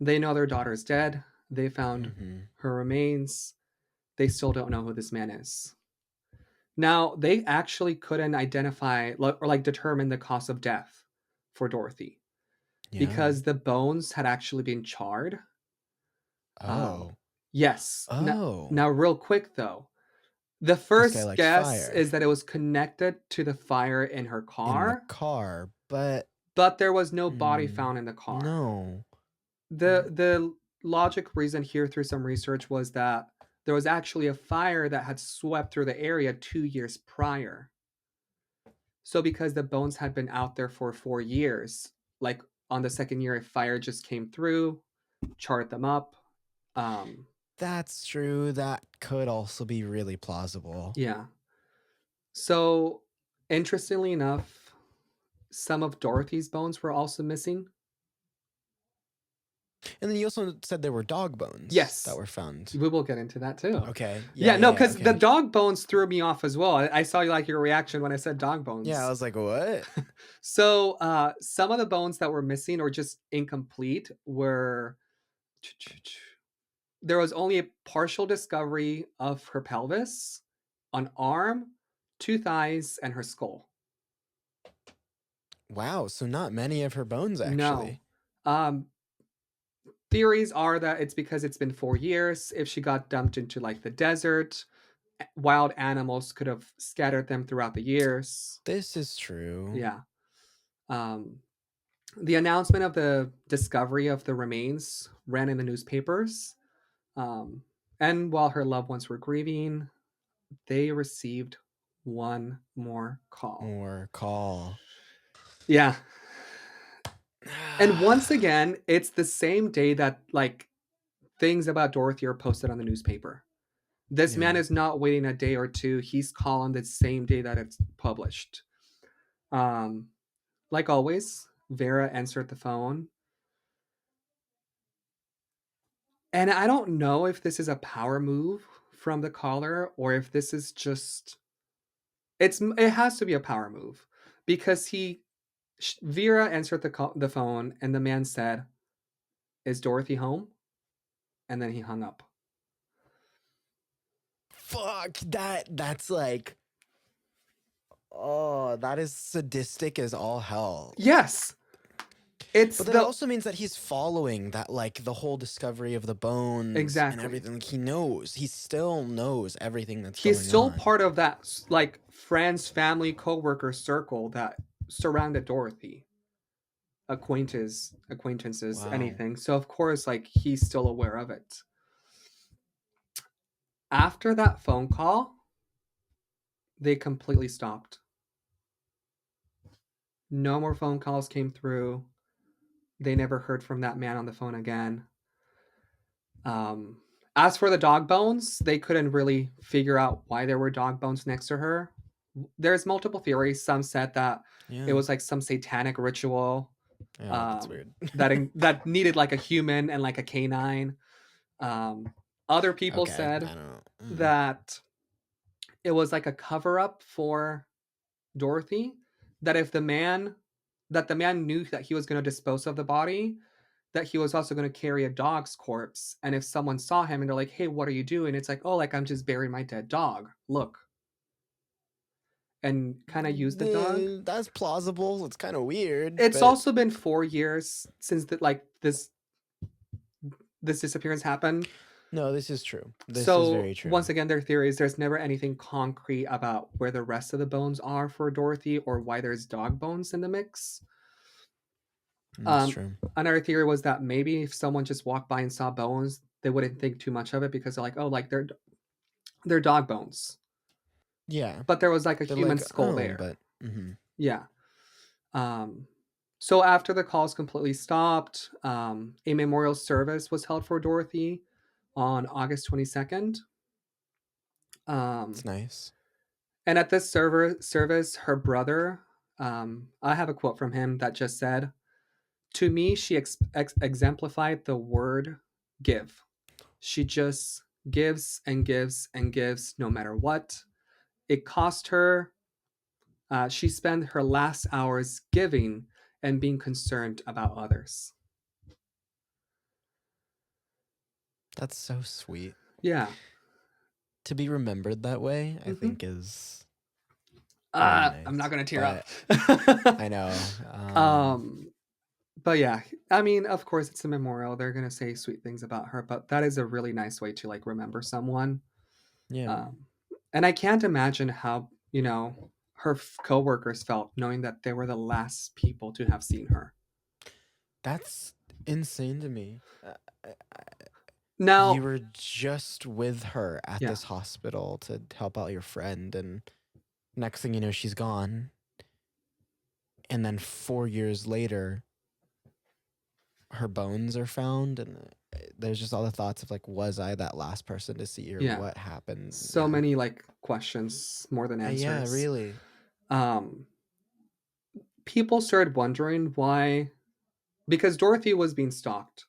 they know their daughter is dead. They found Mm-hmm. her remains. They still don't know who this man is. Now, they actually couldn't identify or like determine the cause of death for Dorothy Yeah. because the bones had actually been charred. Um, Oh. yes. Oh. Now, real quick though, the This guy first likes guess fire is that it was connected to the fire in her in the car, car, but but there was no body mm, found in the car. no. The logic reason here through some research was that there was actually a fire that had swept through the area 2 years prior. So because the bones had been out there for 4 years, like on the second year, a fire just came through, charred them up. Um, That's true. That could also be really plausible. yeah. So interestingly enough, some of Dorothy's bones were also missing. And then you also said there were dog bones that Yes, were found. we will get into that too. Okay. Yeah, Yeah, yeah, no, yeah. because the Okay. dog bones threw me off as well. I saw like your reaction when I said dog Yeah, I bones. was like, what? So some of the bones that were missing or just incomplete were there was only a partial discovery of her pelvis, an arm, two thighs, and her skull. Wow. So not many of her bones, No. actually. Um, theories are that it's because it's been 4 years. If she got dumped into like the desert, wild animals could have scattered them throughout the years. This is true. Yeah. Um, the announcement of the discovery of the remains ran in the newspapers. Um, and while her loved ones were grieving, they received one more call. More call. Yeah. And once again, it's the same day that like things about Dorothy are posted on the newspaper. This Yeah. man is not waiting a day or two. He's calling the same day that it's published. Um, like always, Vera answered the phone. And I don't know if this is a power move from the caller or if this is just it has to be a power move because Vera answered the phone and the man said, "Is Dorothy home?" and then he hung up. Fuck, that's like, oh, that is sadistic as all hell. Yes. But then it also means that he's following that, like, the whole discovery of the bones and everything. Like, he knows. He still knows everything that's going on. He's still part of that, like, friends, family, co-worker circle that surrounded Dorothy. Acquaintances, wow. Anything. So, of course, like, he's still aware of it. After that phone call, they completely stopped. No more phone calls came through. They never heard from that man on the phone again. As for the dog bones, they couldn't really figure out why there were dog bones next to her. There's multiple theories. Some said that it was like some satanic ritual that's weird. that needed like a human and like a canine. Other people said that it was like a cover-up for Dorothy, that if the man knew that he was going to dispose of the body, that he was also going to carry a dog's corpse. And if someone saw him and they're like, hey, what are you doing? It's like, oh, like I'm just burying my dead dog. Look. And kind of use the dog. That's plausible. It's kind of weird. It's also been 4 years since this disappearance happened. No, this is true. This is very true. Once again, their theory is there's never anything concrete about where the rest of the bones are for Dorothy or why there's dog bones in the mix. That's true. Another theory was that maybe if someone just walked by and saw bones, they wouldn't think too much of it because they're like, oh, like they're dog bones. Yeah. But there was like a human skull there. But yeah. So after the calls completely stopped, a memorial service was held for Dorothy on August 22nd. That's nice. And at this service, her brother, I have a quote from him that just said, to me, she exemplified the word give. She just gives and gives and gives no matter what. It cost her. She spent her last hours giving and being concerned about others. That's so sweet. Yeah. To be remembered that way, I think is... nice. I'm not going to tear up. I know. But yeah, I mean, of course, it's a memorial. They're going to say sweet things about her, but that is a really nice way to like remember someone. Yeah. And I can't imagine how, her co-workers felt knowing that they were the last people to have seen her. That's insane to me. Now, you were just with her at this hospital to help out your friend, and next thing you know, she's gone. And then 4 years later, her bones are found, and there's just all the thoughts of like, was I that last person to see her? Yeah. What happened? So many like questions more than answers. Yeah, really. People started wondering why, because Dorothy was being stalked.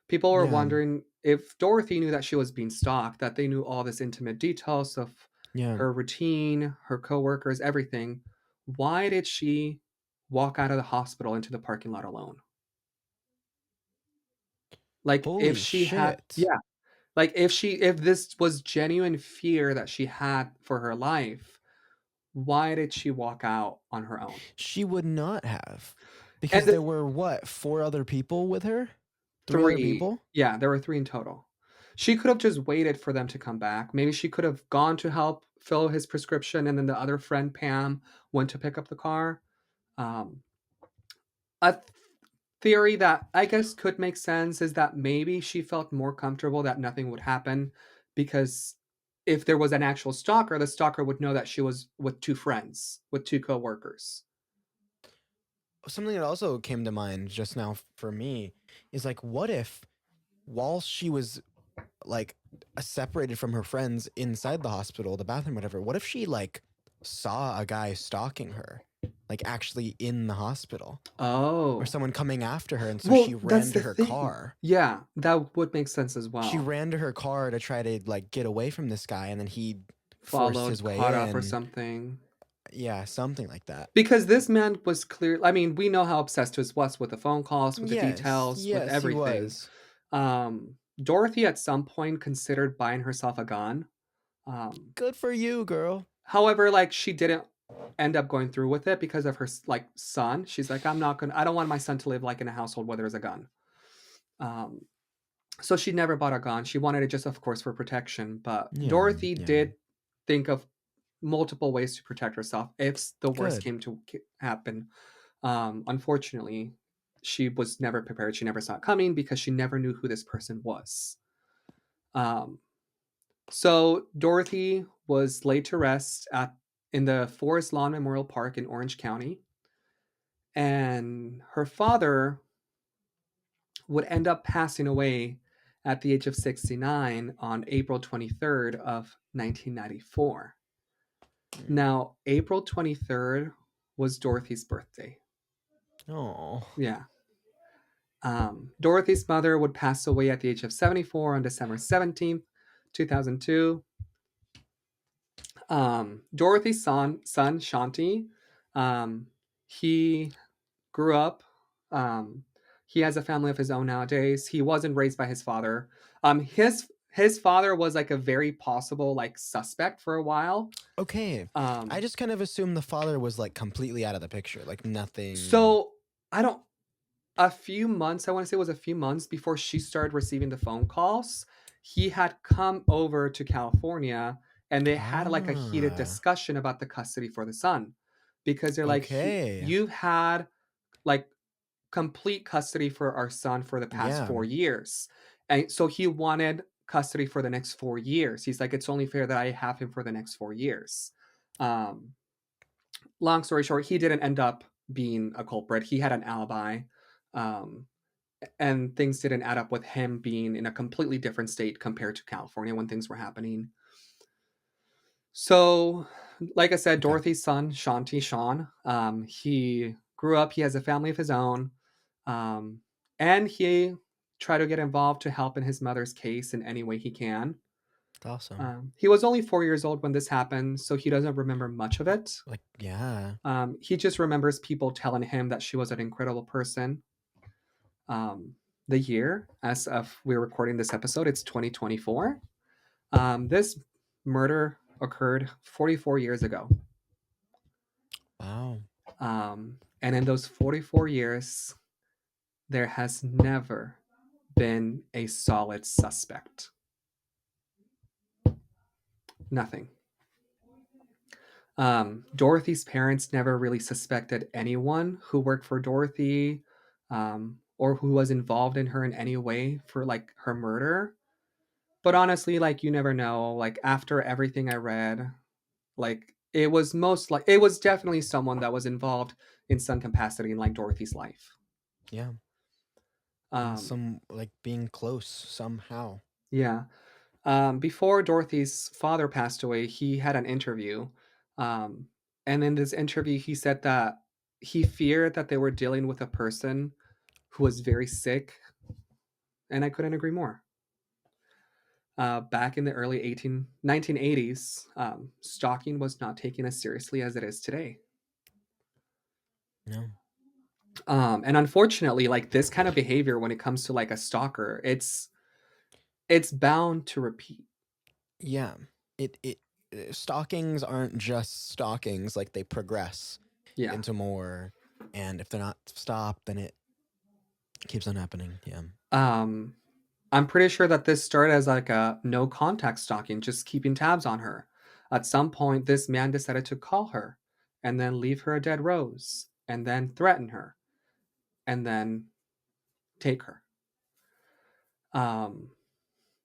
People were wondering if Dorothy knew that she was being stalked, that they knew all this intimate details of her routine, her coworkers, everything. Why did she walk out of the hospital into the parking lot alone? Like, holy if she had, like if this was genuine fear that she had for her life, why did she walk out on her own? She would not have, because there were 4 other people with her? 3 other people? Yeah, there were 3 in total. She could have just waited for them to come back. Maybe she could have gone to help fill his prescription, and then the other friend, Pam, went to pick up the car. A theory that I guess could make sense is that maybe she felt more comfortable that nothing would happen, because if there was an actual stalker, the stalker would know that she was with 2 friends, with 2 co-workers. Something that also came to mind just now for me is like, what if while she was like separated from her friends inside the hospital, the bathroom, whatever, what if she like saw a guy stalking her, like actually in the hospital? Oh. Or someone coming after her, and so she ran to her car. Yeah, that would make sense as well. She ran to her car to try to like get away from this guy, and then he forced his way caught in. up or something. Yeah, something like that. Because this man was clear. I mean, we know how obsessed he was with the phone calls, with the details, with everything. He was. Dorothy at some point considered buying herself a gun. Um, Good for you, girl. However, like she didn't end up going through with it because of her like son. She's like, I don't want my son to live like in a household where there's a gun. Um, so she never bought a gun. She wanted it just, of course, for protection. But Yeah, Dorothy yeah. did think of multiple ways to protect herself if the worst Good. came to happen. Unfortunately, she was never prepared. She never saw it coming because she never knew who this person was. Um, so Dorothy was laid to rest at in the Forest Lawn Memorial Park in Orange County, and her father would end up passing away at the age of 69 on April 23rd of 1994. Now, April 23rd was Dorothy's birthday. Oh. Yeah. Dorothy's mother would pass away at the age of 74 on December 17th, 2002. Dorothy's son Shanti, um, he grew up. Um, he has a family of his own nowadays. He wasn't raised by his father. His father was like a very possible like suspect for a while. Okay. I Um, just kind of assumed the father was like completely out of the picture, like nothing. so I don't. A few months, I want to say it was a few months before she started receiving the phone calls. He had come over to California and they had like a heated Ah. discussion about the custody for the son because they're like, Okay. you've had like complete custody for our son for the past Yeah. 4 years. And so he wanted custody for the next 4 years. He's like, it's only fair that I have him for the next 4 years. Um, Long story short, he didn't end up being a culprit. He had an alibi. Um, and things didn't add up with him being in a completely different state compared to California when things were happening. So, like I said, Okay. Dorothy's son, Sean, he grew up, he has a family of his own, um, and he tried to get involved to help in his mother's case in any way he can. That's awesome. He was only 4 years old when this happened, so he doesn't remember much of it. Like, yeah. He just remembers people telling him that she was an incredible person. The year, as of we're recording this episode, it's 2024. This murder occurred 44 years ago. Wow. And in those 44 years, there has never been a solid suspect. Nothing. Dorothy's parents never really suspected anyone who worked for Dorothy or who was involved in her in any way for like her murder. But honestly, like you never know. Like after everything I read, like it was definitely someone that was involved in some capacity in like Dorothy's life. Yeah. And Um, some like being close somehow. yeah. Before Dorothy's father passed away, he had an interview. Um, and in this interview, he said that he feared that they were dealing with a person who was very sick. And I couldn't agree more. Back in the early 1980s, stalking was not taken as seriously as it is today. No. And unfortunately, like this kind of behavior when it comes to like a stalker, it's bound to repeat. Yeah. It stalkings aren't just stalkings, like they progress Yeah. into more, and if they're not stopped, then it keeps on happening. Yeah. Um, I'm pretty sure that this started as like a no contact stalking, just keeping tabs on her. At some point, this man decided to call her and then leave her a dead rose and then threaten her and then take her. Um,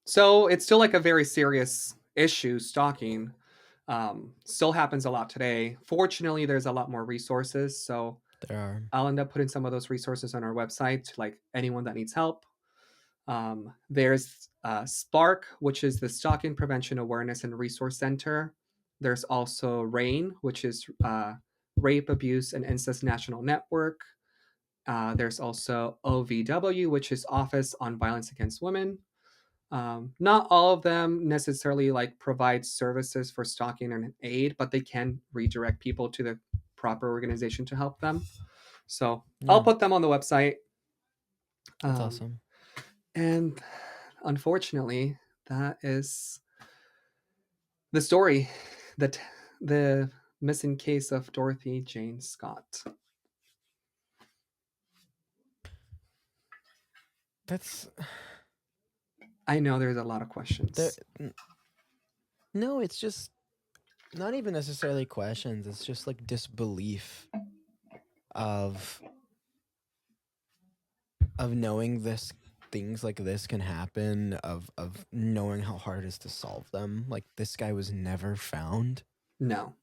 so it's still like a very serious issue, stalking. Still happens a lot today. Fortunately, there's a lot more resources. So There are. I'll end up putting some of those resources on our website to like anyone that needs help. There's Spark, which is the Stalking Prevention Awareness and Resource Center. There's also RAIN, which is Rape, Abuse, and Incest National Network. There's also OVW, which is Office on Violence Against Women. Not all of them necessarily like provide services for stalking and aid, but they can redirect people to the proper organization to help them. So I'll Yeah. put them on the website. That's Um, awesome. and unfortunately, that is the story, that the missing case of Dorothy Jane Scott. That's I know there's a lot of questions. no, it's just not even necessarily questions. It's just like disbelief of knowing this things like this can happen, of knowing how hard it is to solve them. Like, this guy was never found. No.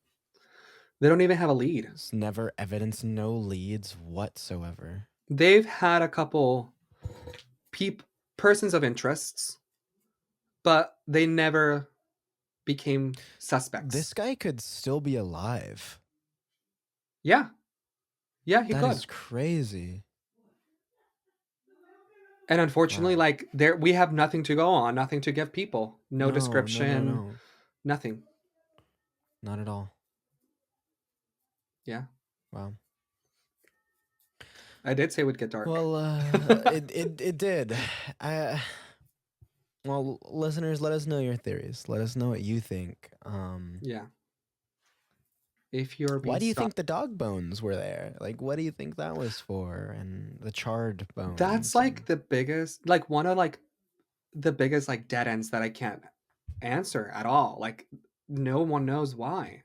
They don't even have a lead. There's never evidence, no leads whatsoever. They've had a couple persons of interests, but they never became suspects. This guy could still be alive. Yeah. Yeah, he could. That is crazy. And unfortunately, like, we have nothing to go on, nothing to give people. No description. No. Nothing. Not at all. Yeah. Wow. I did say it would get dark. Well, it did. Well, listeners, let us know your theories. Let us know what you think. Yeah. If you're why do you think the dog bones were there? Like, what do you think that was for? And the charred bones. That's like the biggest, like one of like the biggest like dead ends that I can't answer at all. Like, no one knows why.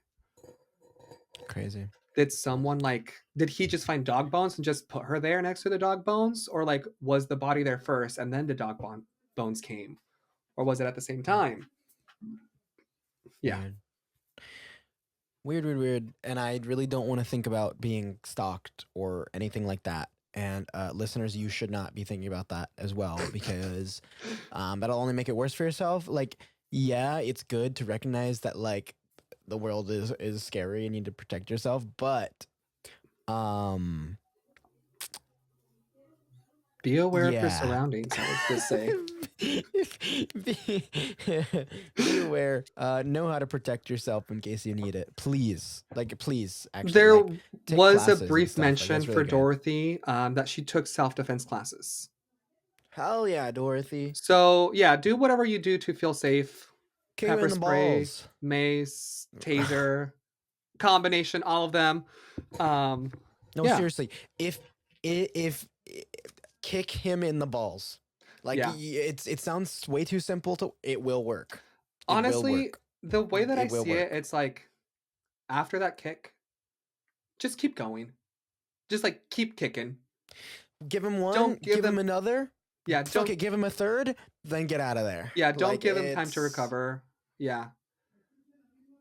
Crazy. Did someone did he just find dog bones and just put her there next to the dog bones? Or like, was the body there first and then the dog bones came? Or was it at the same time? Yeah. Weird. And I really don't want to think about being stalked or anything like that. And listeners, you should not be thinking about that as well, because that'll only make it worse for yourself. Like, yeah, it's good to recognize that, like, the world is scary and you need to protect yourself, but be aware of your surroundings, I was gonna say. Be aware. Know how to protect yourself in case you need it. Please. Actually. There was a brief mention for Dorothy that she took self-defense classes. Hell yeah, Dorothy. So, yeah, do whatever you do to feel safe. Pepper spray, mace, taser, combination, all of them. No, seriously. If kick him in the balls. Like, it sounds way too simple to. It will work. Honestly, the way that I see it, it's like, after that kick, just keep going. Just like keep kicking. Give him one. Don't give him another. Yeah. Fuck it. Give him a third. Then get out of there. Yeah. Don't give him time to recover. Yeah.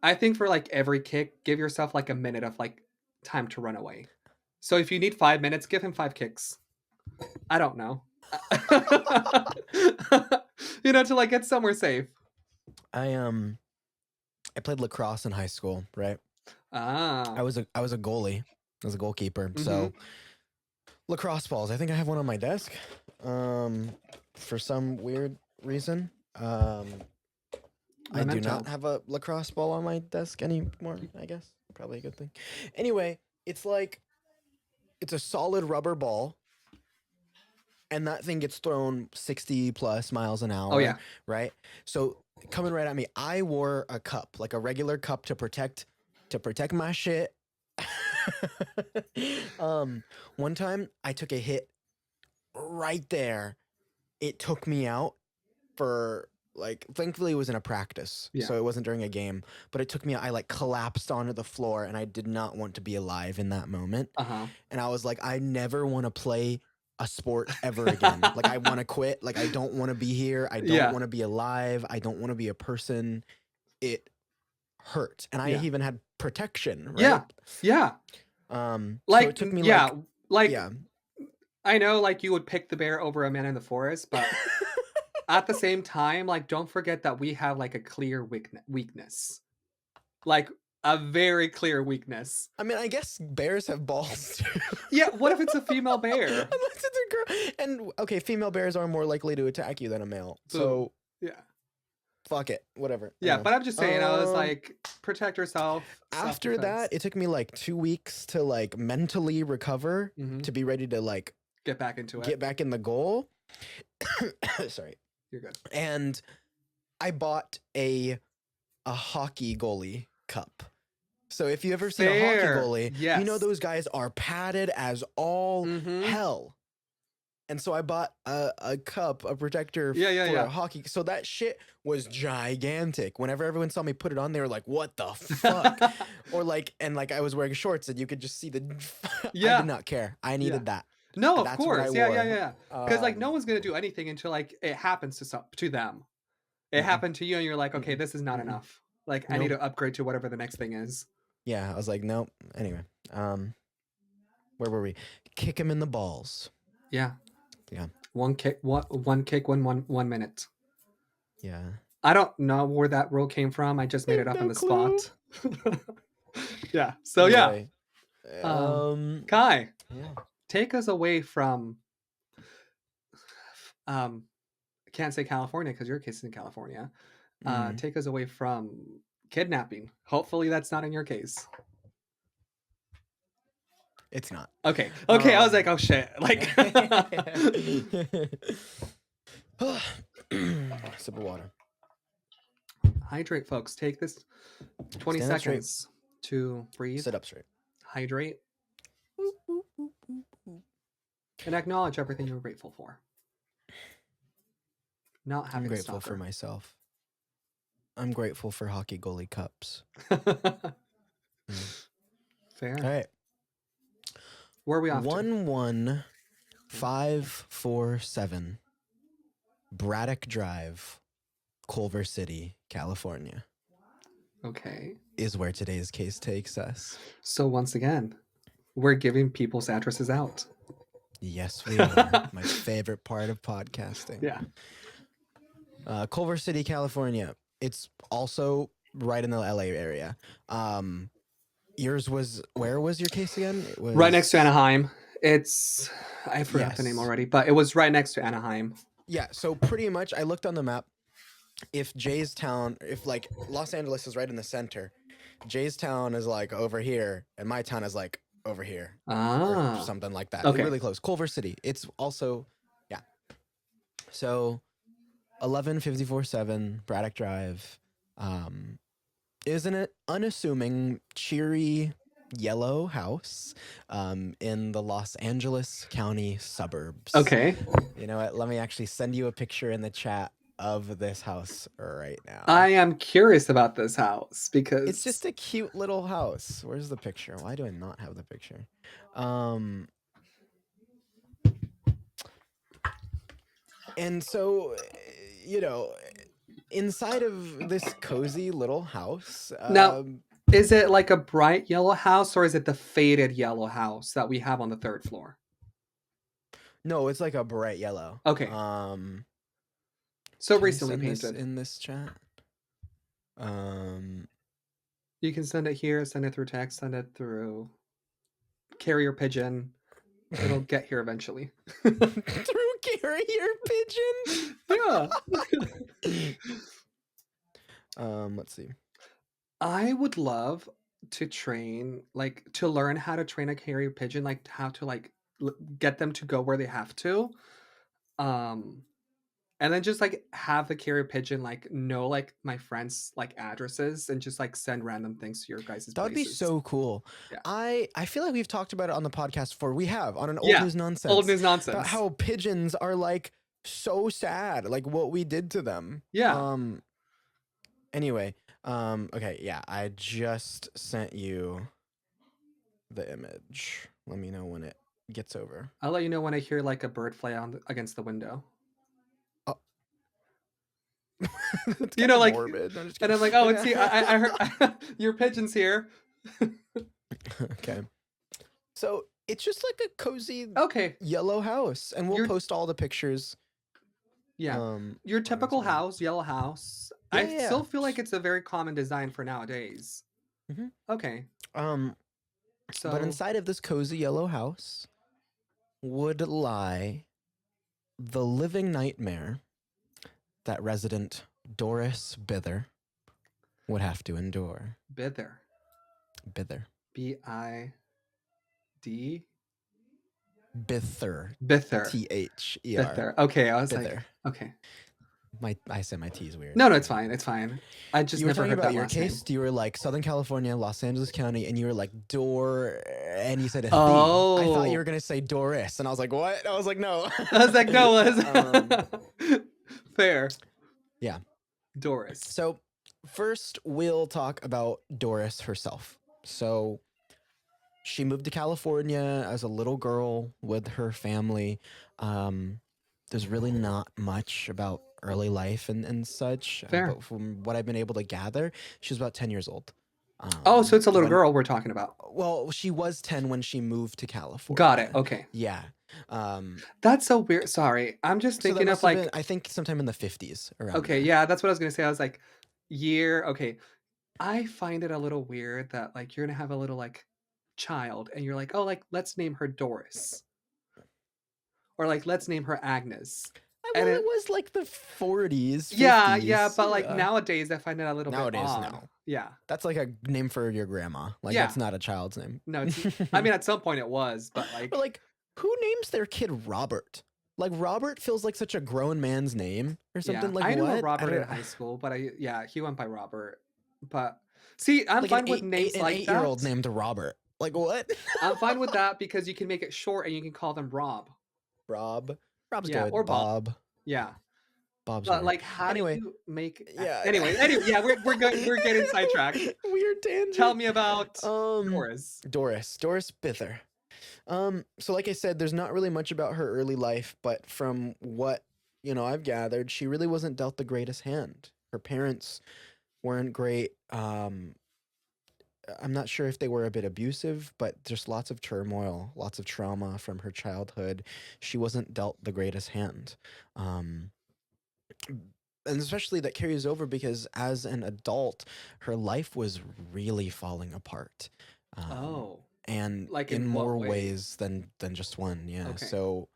I think for like every kick, give yourself like a minute of like time to run away. So if you need 5 minutes, give him 5 kicks. I don't know. To like get somewhere safe. I played lacrosse in high school, right? I was a goalie. I was a goalkeeper. Mm-hmm. So lacrosse balls. I think I have one on my desk. For some weird reason. I do not have a lacrosse ball on my desk anymore, I guess. Probably a good thing. Anyway, it's a solid rubber ball. And that thing gets thrown 60 plus miles an hour. Oh, yeah. Right? So coming right at me, I wore a cup, like a regular cup to protect my shit. One time I took a hit right there. It took me out for thankfully it was in a practice. Yeah. So it wasn't during a game, but it took me out. I collapsed onto the floor and I did not want to be alive in that moment. Uh-huh. And I was like, I never want to play a sport ever again. I want to quit. I don't want to be here. I don't want to be alive. I don't want to be a person. It hurt. And I even had protection, right? Yeah. So it took me I know you would pick the bear over a man in the forest, but at the same time, don't forget that we have a clear weakness. A very clear weakness. I mean, I guess bears have balls too. Yeah, what if it's a female bear? Unless it's a girl. And okay, female bears are more likely to attack you than a male. So yeah. Fuck it. Whatever. Yeah, but I'm just saying, I was protect yourself. After that, it took me 2 weeks to mentally recover, to be ready to get back into it. Get back in the goal. Sorry. You're good. And I bought a hockey goalie cup. So if you ever seen a hockey goalie, yes. you know those guys are padded as all hell. And so I bought a cup, a protector for a hockey. So that shit was gigantic. Whenever everyone saw me put it on, they were like, "What the fuck?" Or like, and like I was wearing shorts, and you could just see the. I did not care. I needed that. No, That's of course. what I wore. Yeah. Because like no one's gonna do anything until like it happens to them. It happened to you, and you're like, okay, this is not enough. Like I need to upgrade to whatever the next thing is. Yeah, I was like, nope. Anyway, where were we? Kick him in the balls. Yeah. Yeah. One kick, one minute. Yeah. I don't know where that rule came from. I just made it up on the spot. Yeah. So anyway, Kai, take us away from. I can't say California because your case is in California. Take us away from kidnapping. Hopefully, that's not in your case. It's not. Okay. I was like, oh shit. Like, sip of water. Hydrate, folks. Take this 20 seconds to breathe. Sit up straight. Hydrate. And acknowledge everything you're grateful for. Not having I'm grateful for myself. I'm grateful for hockey goalie cups. Fair. All right. Where are we off 11547 Braddock Drive, Culver City, California. Okay. Is where today's case takes us. So once again, we're giving people's addresses out. Yes, we are. My favorite part of podcasting. Yeah. Culver City, California. It's also right in the LA area. Yours was, where was your case again? It was right next to Anaheim. I forgot the name already, but it was right next to Anaheim. Yeah, so pretty much I looked on the map. If Jay's Town, if like Los Angeles is right in the center, Jay's Town is like over here, and my town is like over here. Or something like that. Okay. Really close. Culver City. It's also, yeah. So 11547 Braddock Drive is an unassuming, cheery yellow house in the Los Angeles County suburbs. Okay. You know what? Let me actually send you a picture in the chat of this house right now. I am curious about this house because it's just a cute little house. Where's the picture? Why do I not have the picture? And so, you know, inside of this cozy little house. Now, is it like a bright yellow house or is it the faded yellow house that we have on the third floor? No, it's like a bright yellow. Okay. So recently painted. In this chat. You can send it here, send it through text, send it through carrier pigeon. It'll get here eventually. Through carrier pigeon? Yeah. Let's see. I would love to learn how to train a carrier pigeon, like how to like get them to go where they have to. And then just like have the carrier pigeon like know like my friends like addresses and just like send random things to your guys' places. That'd be so cool. Yeah. I feel like we've talked about it on the podcast before. We have on an Old News Nonsense. About how pigeons are like so sad, like what we did to them. Yeah. Anyway, okay, yeah, I just sent you the image. Let me know when it gets over. I'll let you know when I hear like a bird fly against the window. You know, like morbid. And I'm like, oh, it's here. I heard your pigeon's here. Okay, so it's just like a cozy yellow house, and we'll post all the pictures. Yeah, your typical house, yellow house. Yeah, I still feel like it's a very common design for nowadays. Okay. But inside of this cozy yellow house would lie the living nightmare that resident Doris Bither would have to endure. Bither. Bither. B-I-D? Bither. Bither. T-H-E-R. Bither. Okay, I was Bither. Like, okay. I said my T is weird. No, it's fine. It's fine. I just You were never talking heard about that your last name. case. You were like Southern California, Los Angeles County, and you were like and you said a thee. I thought you were gonna say Doris, and I was like, what? I was like, no. I was like, no. Fair. Yeah. Doris. So first, we'll talk about Doris herself. So she moved to California as a little girl with her family. There's really not much about early life and such, but from what I've been able to gather, she was about 10 years old. So it's a little girl we're talking about. Well, she was 10 when she moved to California. Got it. Okay. Yeah. That's so weird. Sorry. I'm just thinking of like... I think sometime in the 50s around Okay, there. yeah, that's what I was going to say. I was like, okay. I find it a little weird that like you're going to have a little like child and you're like, oh, like let's name her Doris. Or like let's name her Agnes. Well, it was like the 40s. 50s. Yeah, but like nowadays I find it a little bit odd. No. Yeah. That's like a name for your grandma. Like that's not a child's name. No, I mean at some point it was, but like... But like who names their kid Robert? Like Robert feels like such a grown man's name or something. Like I knew what? a Robert in high school, but he went by Robert. But see, I'm fine with names like that. An 8-year-old named Robert. Like what? I'm fine with that because you can make it short and you can call them Rob. Rob's good. Or Bob. Yeah. Bob's but like how do you make... Anyway, we're getting sidetracked. Weird tangent. Tell me about Doris Bither. So like I said, there's not really much about her early life, but from what I've gathered, she really wasn't dealt the greatest hand. Her parents weren't great. I'm not sure if they were a bit abusive, but just lots of turmoil, lots of trauma from her childhood. She wasn't dealt the greatest hand. And especially that carries over because as an adult, her life was really falling apart. And like in more ways than just one. Yeah. Okay. So,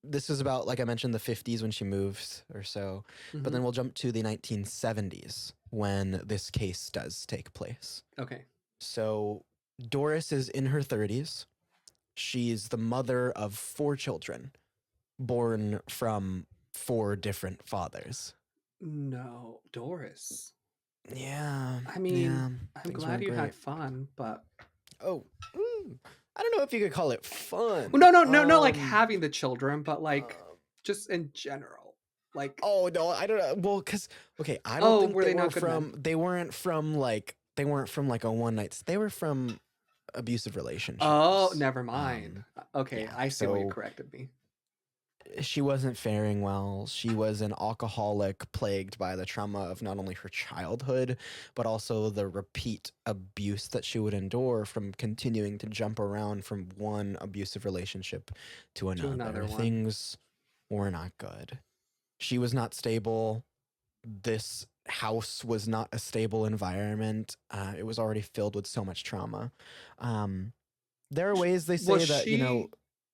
this is about, like I mentioned, the 50s when she moves or so, but then we'll jump to the 1970s when this case does take place. Okay. So Doris is in her 30s. She's the mother of 4 children born from 4 different fathers. No, Doris. Yeah. I mean, I'm glad you had fun, but... I don't know if you could call it fun. Well, no, like having the children, but like just in general. Like... Oh, no, I don't know. Well, because, okay, I don't think they weren't from like a one night. They were from abusive relationships. Oh, never mind. Okay, yeah, I see why you corrected me. She wasn't faring well. She was an alcoholic plagued by the trauma of not only her childhood, but also the repeat abuse that she would endure from continuing to jump around from one abusive relationship to another. Things were not good. She was not stable. This house was not a stable environment. It was already filled with so much trauma. There are ways they say that,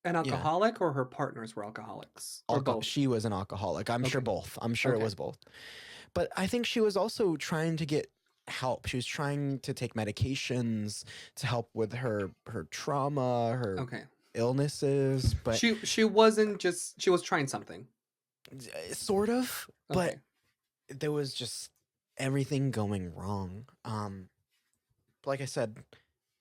an alcoholic or her partners were alcoholics? Or both? She was an alcoholic. I'm sure both. I'm sure it was both. But I think she was also trying to get help. She was trying to take medications to help with her trauma, her illnesses. But she wasn't just... She was trying something. Sort of. But there was just everything going wrong. Like I said...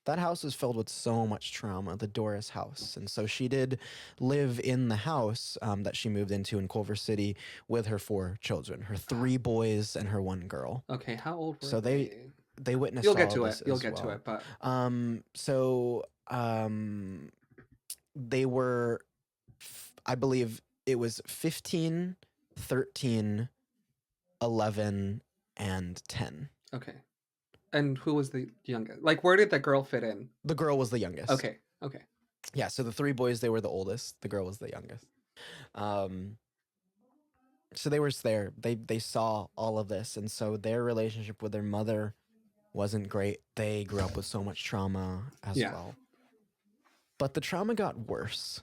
That house is filled with so much trauma, the Doris house. And so she did live in the house that she moved into in Culver City with her 4 children, her 3 boys and her 1 girl. Okay, how old were they? So they witnessed You'll get all to this it. You'll get to it, but... they were, I believe it was 15, 13, 11, and 10. Okay. And who was the youngest? Like, where did the girl fit in? The girl was the youngest. Okay. Yeah, so the 3 boys, they were the oldest. The girl was the youngest. So they were there. They saw all of this, and so their relationship with their mother wasn't great. They grew up with so much trauma as well. But the trauma got worse.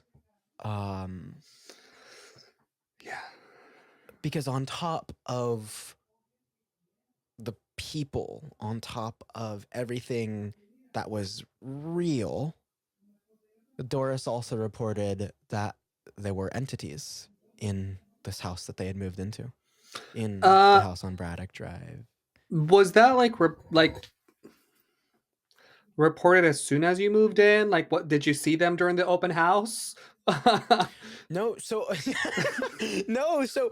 Because on top of the people, on top of everything that was real, Doris also reported that there were entities in this house that they had moved into in the house on Braddock Drive. Was that like reported as soon as you moved in? Like, what did you see them during the open house? No, so no, so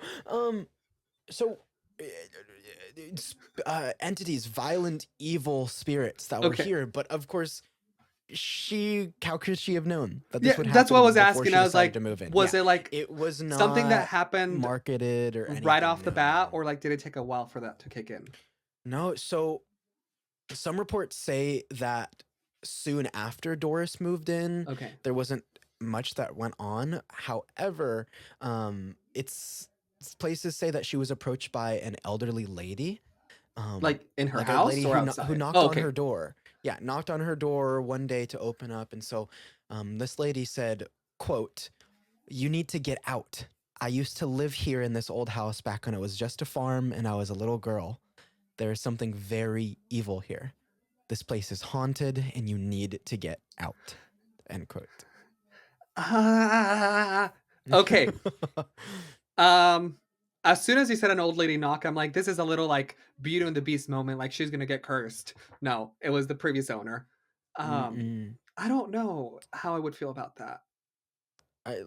entities, violent, evil spirits that were Okay. here, but of course, how could she have known that Yeah, this would that's what I happen was before asking. she I was decided like, to move in? was Yeah, it like it was something that not happened marketed or anything. right off the bat, no. or like did it take a while for that to kick in? No, so some reports say that soon after Doris moved in, Okay. there wasn't much that went on. However, it's places say that she was approached by an elderly lady, Like in her like a house lady or who outside? knocked Oh, on okay. her door. Yeah, knocked on her door one day to open up, and so this lady said, "quote You need to get out. I used to live here in this old house back when it was just a farm and I was a little girl. There is something very evil here. This place is haunted and you need to get out." End quote. Okay. As soon as he said an old lady knock, I'm like, this is a little like Beauty and the Beast moment. Like she's gonna get cursed. No, it was the previous owner. I don't know how I would feel about that.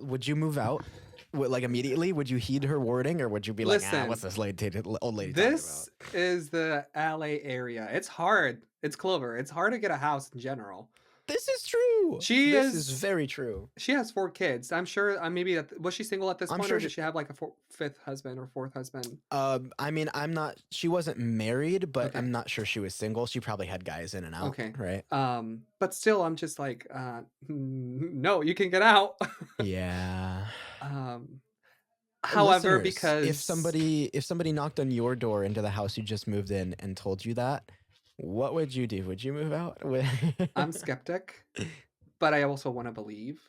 Would you move out? Like immediately? Would you heed her warning, or would you be like, Listen, what's this old lady talking this about? is the LA area. It's hard. It's Clover. It's hard to get a house in general. This is true. This is very true. She has 4 kids. I'm sure. Maybe was she single at this point, sure or did she have like a fifth husband or fourth husband? I mean, I'm not. She wasn't married, but Okay. I'm not sure she was single. She probably had guys in and out. Okay. Right. But still, I'm just like, no, you can get out. Yeah. However, Listeners, because if somebody knocked on your door into the house you just moved in and told you that, what would you do? Would you move out? I'm skeptic, but I also want to believe.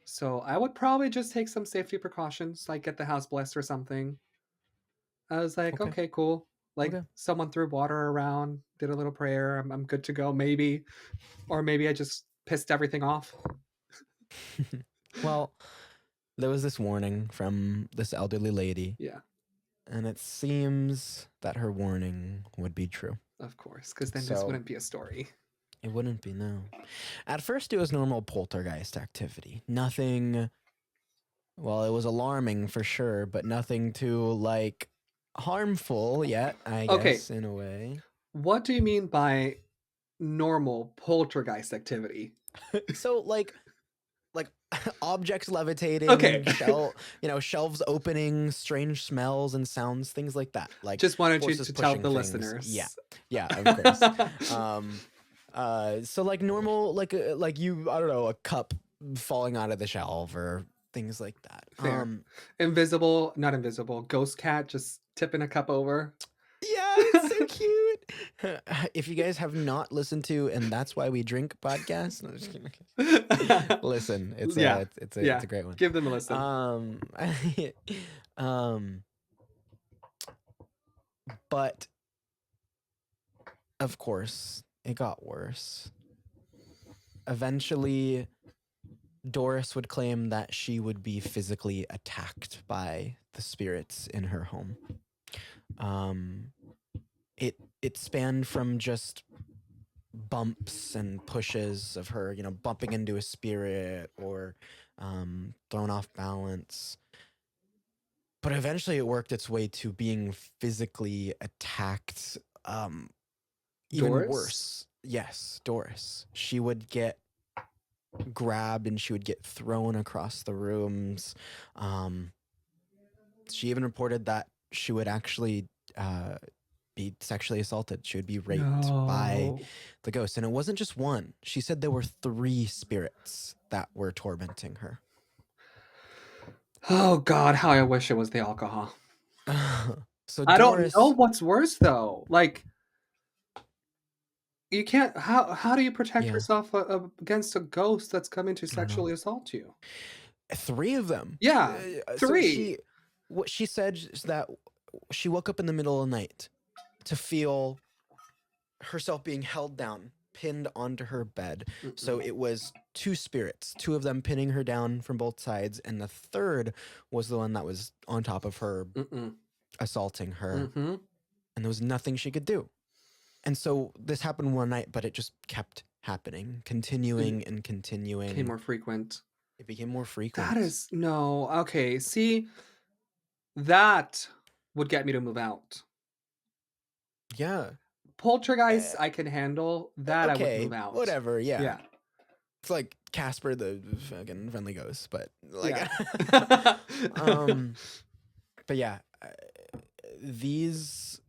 So I would probably just take some safety precautions, like get the house blessed or something. I was like, okay, cool. Like someone threw water around, did a little prayer. I'm good to go, maybe. Or maybe I just pissed everything off. Well, there was this warning from this elderly lady. Yeah. And it seems that her warning would be true. Of course, because then this wouldn't be a story. It wouldn't be, no. At first, it was normal poltergeist activity. Nothing, well, it was alarming for sure, but nothing too, like, harmful yet, I guess, in a way. What do you mean by normal poltergeist activity? So, like objects levitating, shelves opening, strange smells and sounds, things like that. Like, just wanted you to tell the things. listeners. Yeah, of course. So like normal, like you, I don't know, a cup falling out of the shelf or things like that. Fair. Not invisible, ghost cat just tipping a cup over. Yeah, it's so cute. If you guys have not listened to "And That's Why We Drink" podcast, no, just kidding. Listen, it's a great one. Give them a listen. But of course, it got worse. Eventually, Doris would claim that she would be physically attacked by the spirits in her home. It spanned from just bumps and pushes of her, bumping into a spirit or thrown off balance. But eventually it worked its way to being physically attacked. Even Doris? worse. Yes, Doris. She would get grabbed and she would get thrown across the rooms. She even reported that she would actually be sexually assaulted. She would be raped by the ghost. And it wasn't just one. She said there were 3 spirits that were tormenting her. Oh God, how I wish it was the alcohol. So I don't know what's worse though. Like, you can't. How do you protect yourself against a ghost that's coming to sexually assault you? 3 of them. Yeah, 3. So what she said is that she woke up in the middle of the night to feel herself being held down pinned onto her bed. Mm-mm. So it was 2 spirits, 2 of them pinning her down from both sides, and the third was the one that was on top of her, assaulting her. Mm-hmm. And there was nothing she could do. And so this happened one night, but it just kept happening, continuing and continuing. Became more frequent. It became more frequent. That is no. Okay, see, that would get me to move out. Yeah. Poltergeist, I can handle. That I would move out. Whatever. Yeah. Yeah. It's like Casper the fucking friendly ghost, but like, yeah. But yeah, these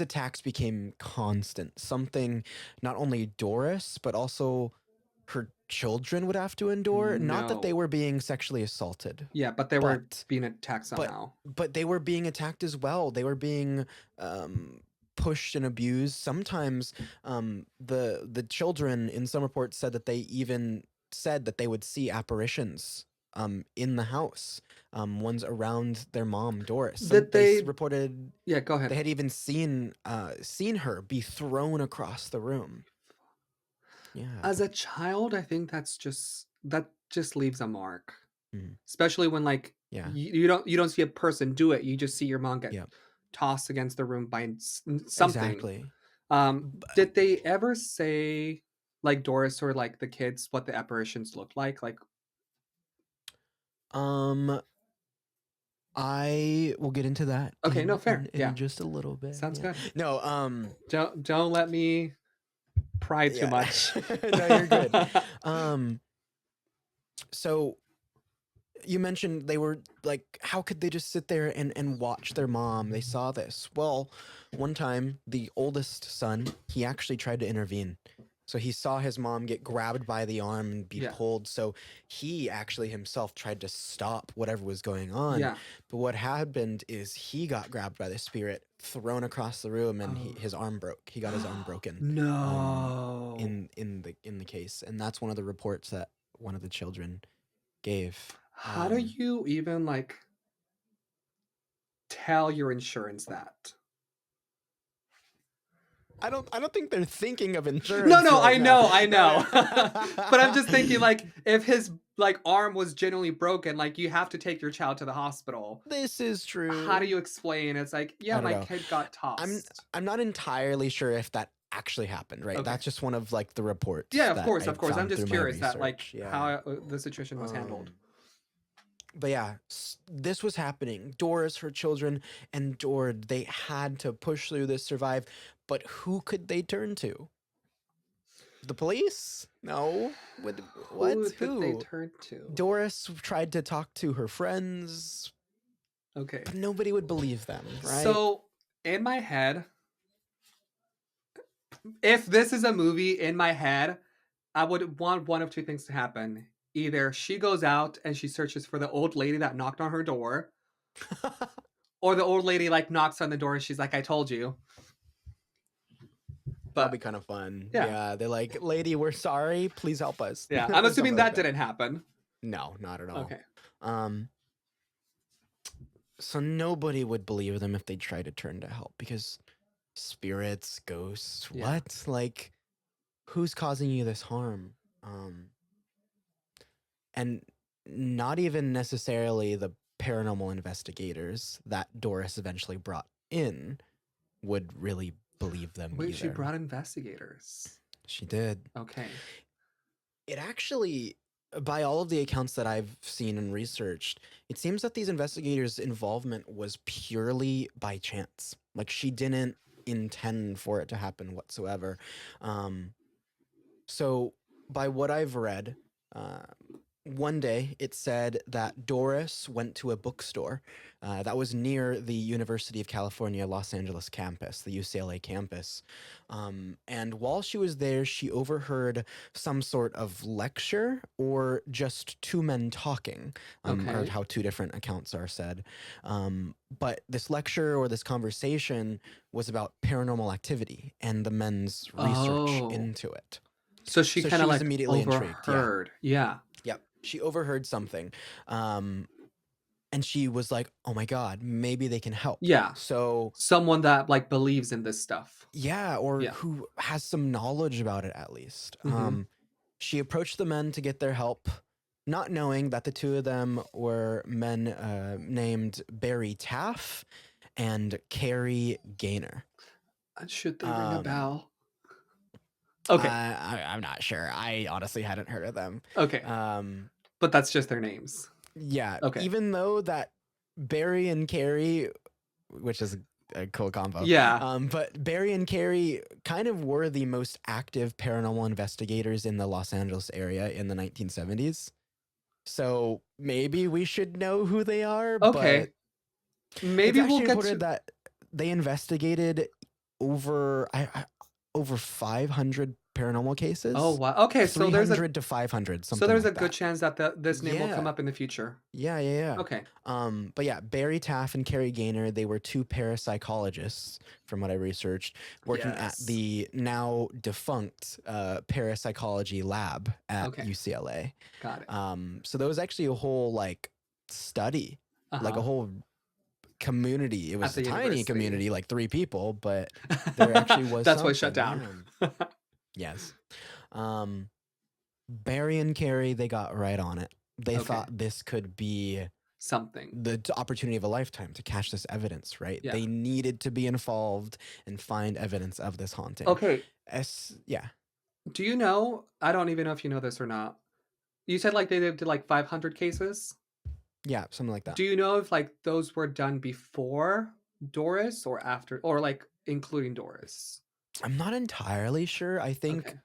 attacks became constant. Something not only Doris, but also her children would have to endure. Not that they were being sexually assaulted. Yeah, but they were being attacked somehow. But they were being attacked as well. They were being pushed and abused. Sometimes the children in some reports said that they even said that they would see apparitions in the house. Ones around their mom, Doris. They reported. Yeah, go ahead. They had even seen her be thrown across the room. Yeah. As a child, I think that just leaves a mark. Especially when you don't see a person do it. You just see your mom get tossed against the room by something. Exactly. Did they ever say, like Doris or like the kids, what the apparitions looked like? Like, I will get into that. Okay, no, fair. In just a little bit. Sounds good. No, don't let me pry too much. No, you're good. So you mentioned they were like, how could they just sit there and watch their mom? They saw this. Well, one time the oldest son, he actually tried to intervene. So he saw his mom get grabbed by the arm and be pulled. So he actually himself tried to stop whatever was going on. Yeah. But what happened is he got grabbed by the spirit, thrown across the room, and his arm broke. He got his arm broken. No. In the case, and that's one of the reports that one of the children gave. How do you even tell your insurance that? I don't think they're thinking of insurance. No, right I know. But I'm just thinking, if his arm was genuinely broken, you have to take your child to the hospital. This is true. How do you explain? It's my kid got tossed. I'm not entirely sure if that actually happened, right? Okay. That's just one of the reports. Yeah, of course. I'm just curious that how the situation was handled. But yeah, this was happening. Doris, her children, and Dord, they had to push through this, survive. But who could they turn to? The police? No. What? Who did they turn to? Doris tried to talk to her friends. Okay. But nobody would believe them, right? So, in my head, if this is a movie, in my head, I would want one of two things to happen. Either she goes out and she searches for the old lady that knocked on her door, or the old lady knocks on the door and she's like, "I told you." That'd be kind of fun. Yeah, they're like, "Lady, we're sorry. Please help us." Yeah, I'm assuming that didn't happen. No, not at all. Okay. So nobody would believe them if they tried to turn to help because spirits, ghosts, what? Who's causing you this harm? And not even necessarily the paranormal investigators that Doris eventually brought in would really believe them. Wait, either. She brought investigators. She did. Okay. It actually, by all of the accounts that I've seen and researched, it seems that these investigators' involvement was purely by chance. She didn't intend for it to happen whatsoever. So by what I've read, one day it said that Doris went to a bookstore that was near the University of California, Los Angeles campus, the UCLA campus. And while she was there, she overheard some sort of lecture or just 2 men talking. Or how 2 different accounts are said. But this lecture or this conversation was about paranormal activity and the men's research into it. So she kind of immediately overheard. Intrigued. Yeah. Yep. She overheard something. And And she was like, oh my God, maybe they can help. Yeah. So someone that like believes in this stuff. yeah, or Yeah. who has some knowledge about it at least. Mm-hmm. She approached the men to get their help, not knowing that the two of them were men named Barry Taff and Carrie Gaynor. Should they ring a bell? Okay. I'm not sure. I honestly hadn't heard of them. Okay. But that's just their names. Yeah. Okay. Even though that Barry and Carrie, which is a cool combo. Yeah. But Barry and Carrie kind of were the most active paranormal investigators in the Los Angeles area in the 1970s. So maybe we should know who they are. Okay. But maybe it's we'll actually get reported to that they investigated over 500 paranormal cases. Oh wow. Okay, so there's 300 to 500, something so there's like a good that. chance that this name will come up in the future. Yeah. Okay. But yeah, Barry Taff and Carrie Gaynor, they were two parapsychologists, from what I researched, working at the now defunct parapsychology lab at UCLA. Got it. So there was actually a whole like study, like a whole community. It was a tiny community, like 3 people, but there actually was That's why it shut down. Yes. Barry and Carrie, they got right on it. They thought this could be something, the opportunity of a lifetime to catch this evidence, right? Yeah. They needed to be involved and find evidence of this haunting. Okay. Yeah. Do you know, I don't even know if you know this or not. You said like they did like 500 cases? Yeah, something like that. Do you know if like those were done before Doris or after, or like including Doris? I'm not entirely sure. I think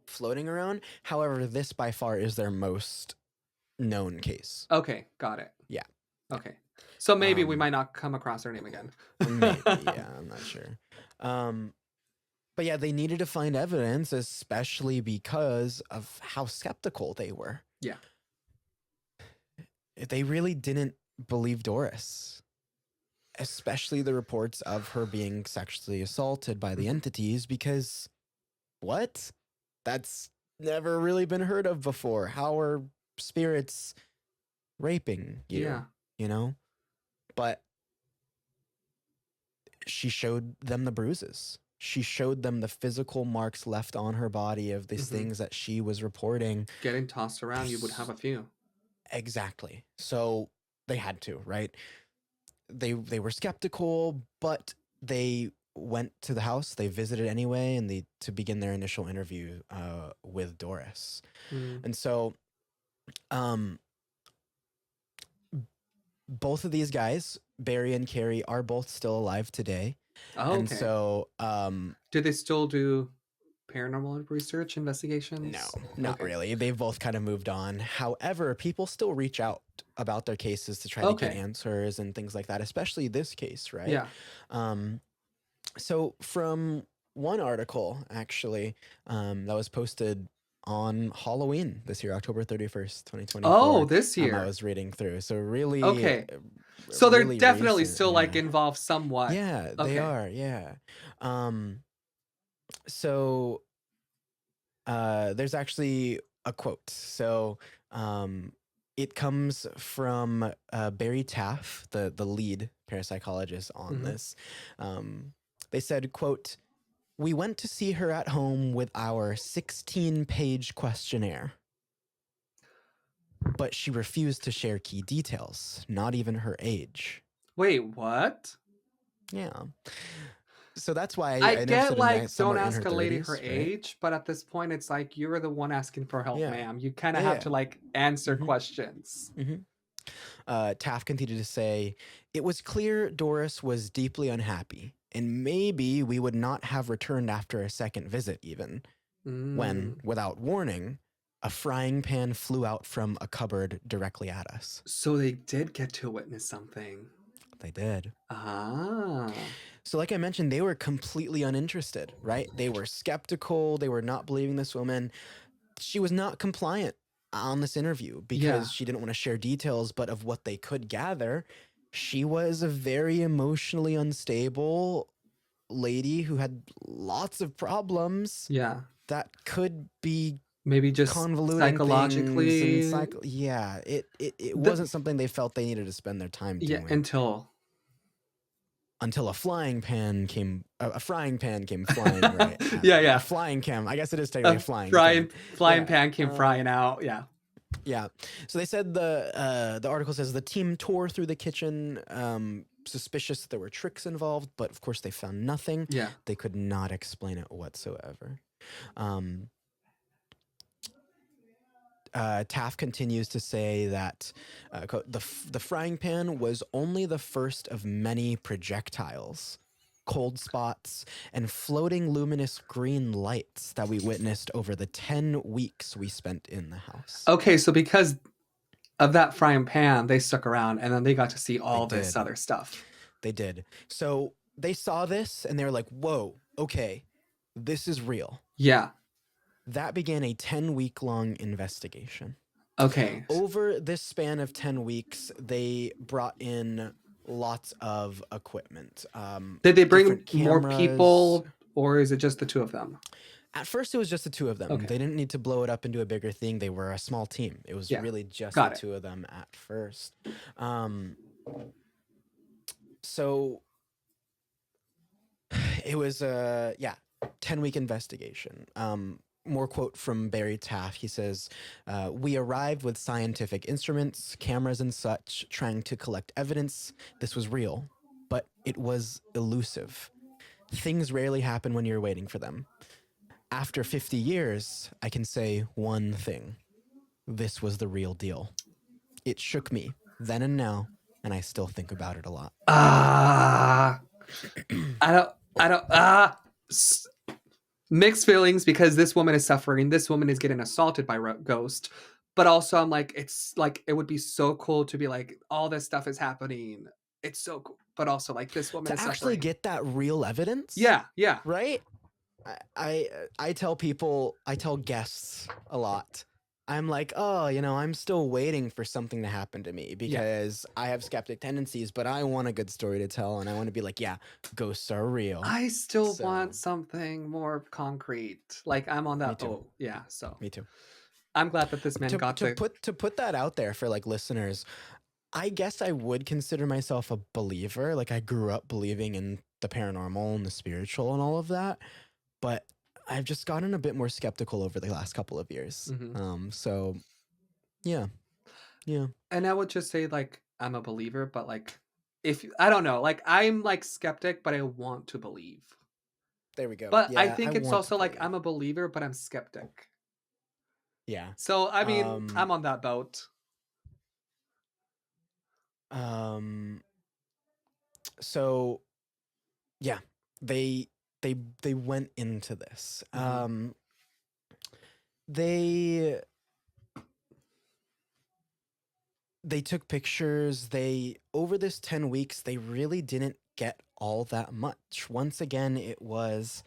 floating around. However, this by far is their most known case. Okay, got it. Yeah. Okay. So maybe we might not come across their name again. Maybe, yeah, I'm not sure. But yeah, they needed to find evidence, especially because of how skeptical they were. Yeah. They really didn't believe Doris, especially the reports of her being sexually assaulted by the entities, because what? That's never really been heard of before. How are spirits raping you? Yeah. You know? But she showed them the bruises. She showed them the physical marks left on her body of these things that she was reporting. Getting tossed around, you would have a few. Exactly. So they had to, right? They were skeptical, but they went to the house. They visited anyway, and to begin their initial interview with Doris. And so, both of these guys, Barry and Carrie, are both still alive today. Oh, and so, do they still do paranormal research investigations? No, not really. They've both kind of moved on. However, people still reach out about their cases to try to get answers and things like that, especially this case, right? Yeah. So from one article, actually, that was posted on Halloween this year, October 31st, 2024. Oh, this year. I was reading through. So really... Okay. So they're really definitely recent, still like involved somewhat. Yeah, they are. Yeah. So there's actually a quote. So it comes from Barry Taff, the lead parapsychologist on this. They said, quote, "We went to see her at home with our 16-page questionnaire, but she refused to share key details, not even her age." Wait, what? Yeah. So that's why I get like, don't in ask her a lady 30s, her right? age, but at this point, it's like you're the one asking for help, Yeah. ma'am. You kind of have to like answer questions. Taft continued to say, "It was clear Doris was deeply unhappy, and maybe we would not have returned after a second visit even, when, without warning, a frying pan flew out from a cupboard directly at us." So they did get to witness something. They did. Ah. So like I mentioned, they were completely uninterested, right? They were skeptical. They were not believing this woman. She was not compliant on this interview because she didn't want to share details, but of what they could gather, she was a very emotionally unstable lady who had lots of problems. Yeah. That could be maybe just convoluting things and psychologically. yeah, it wasn't something they felt they needed to spend their time Yeah, doing until a frying pan came flying, right? yeah. A flying cam. I guess it is technically A a flying cam. flying Yeah. pan came frying out. Yeah. Yeah. So they said the article says the team tore through the kitchen, suspicious that there were tricks involved, but of course they found nothing. Yeah. They could not explain it whatsoever. Taft continues to say that quote, the frying pan was only the first of many projectiles, cold spots, and floating luminous green lights that we witnessed over the 10 weeks we spent in the house. Okay, so because of that frying pan, they stuck around and then they got to see all this did. other stuff. They did. So they saw this and they were like, whoa, okay, this is real. Yeah. That began a 10-week-long investigation. Okay. Over this span of 10 weeks, they brought in lots of equipment. Did they bring more people, or is it just the two of them? At first, it was just the two of them. Okay. They didn't need to blow it up into a bigger thing. They were a small team. It was really just the two of them at first. So it was a 10-week investigation. More quote from Barry Taft. He says, we arrived with scientific instruments, cameras and such, trying to collect evidence. This was real, but it was elusive. Things rarely happen when you're waiting for them. After 50 years, I can say one thing. This was the real deal. It shook me then and now, and I still think about it a lot. Mixed feelings, because this woman is suffering. This woman is getting assaulted by a ghost. But also I'm like, it's like, it would be so cool to be like, all this stuff is happening. It's so cool. But also like, this woman is actually suffering. Get that real evidence. Yeah. Right? I tell people, I tell guests a lot. I'm like, oh, I'm still waiting for something to happen to me because I have skeptic tendencies, but I want a good story to tell. And I want to be like, yeah, ghosts are real. I still want something more concrete. Like I'm on that. Oh yeah. So me too. I'm glad that this man got to put that out there for like listeners. I guess I would consider myself a believer. Like I grew up believing in the paranormal and the spiritual and all of that. But I've just gotten a bit more skeptical over the last couple of years. So, yeah. And I would just say, like, I'm a believer, but, like, I don't know. Like, I'm, like, skeptic, but I want to believe. There we go. But I think it's also, like, I'm a believer, but I'm skeptic. Yeah. So, I mean, I'm on that boat. So, yeah. They went into this. They took pictures. Over this 10 weeks, they really didn't get all that much. Once again, it was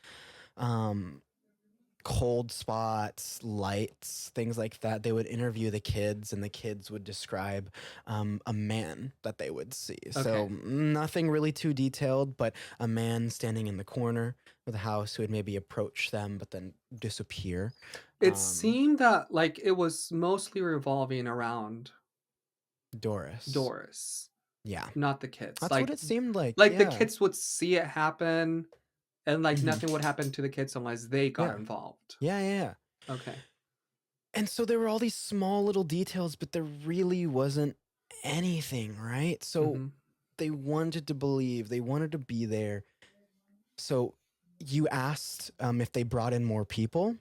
cold spots, lights, things like that. They would interview the kids, and the kids would describe a man that they would see. Okay. So nothing really too detailed, but a man standing in the corner of the house who would maybe approach them but then disappear. It seemed that like it was mostly revolving around Doris. Yeah. Not the kids. That's like, what it seemed like. Like the kids would see it happen, and like nothing would happen to the kids unless they got involved. Yeah. Okay. And so there were all these small little details, but there really wasn't anything, right? So they wanted to believe, they wanted to be there. So you asked if they brought in more people.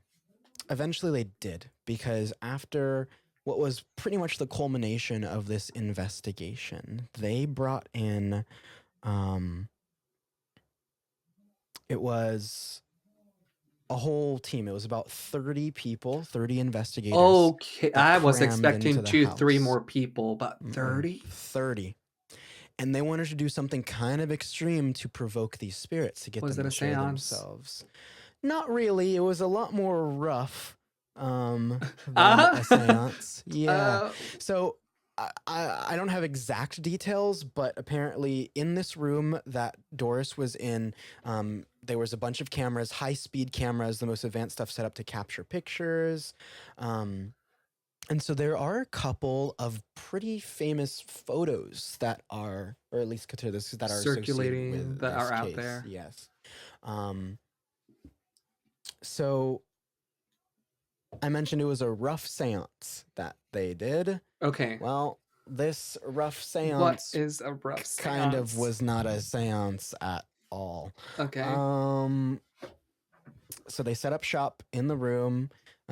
Eventually they did, because after what was pretty much the culmination of this investigation, they brought in, it was a whole team. It was about 30 people, 30 investigators. Okay, I was expecting 2-3 more people, but 30? 30. And they wanted to do something kind of extreme to provoke these spirits, to get them to show themselves. Not really. It was a lot more rough than a seance. Yeah. So I don't have exact details, but apparently in this room that Doris was in, there was a bunch of cameras, high-speed cameras, the most advanced stuff set up to capture pictures. And so there are a couple of pretty famous photos that are, or at least consider this, that are associated circulating with that this are out case. there. Yes. So I mentioned it was a rough seance that they did. Okay. Well, this rough What seance is a rough kind of seance? was not a seance at all. Okay. So they set up shop in the room,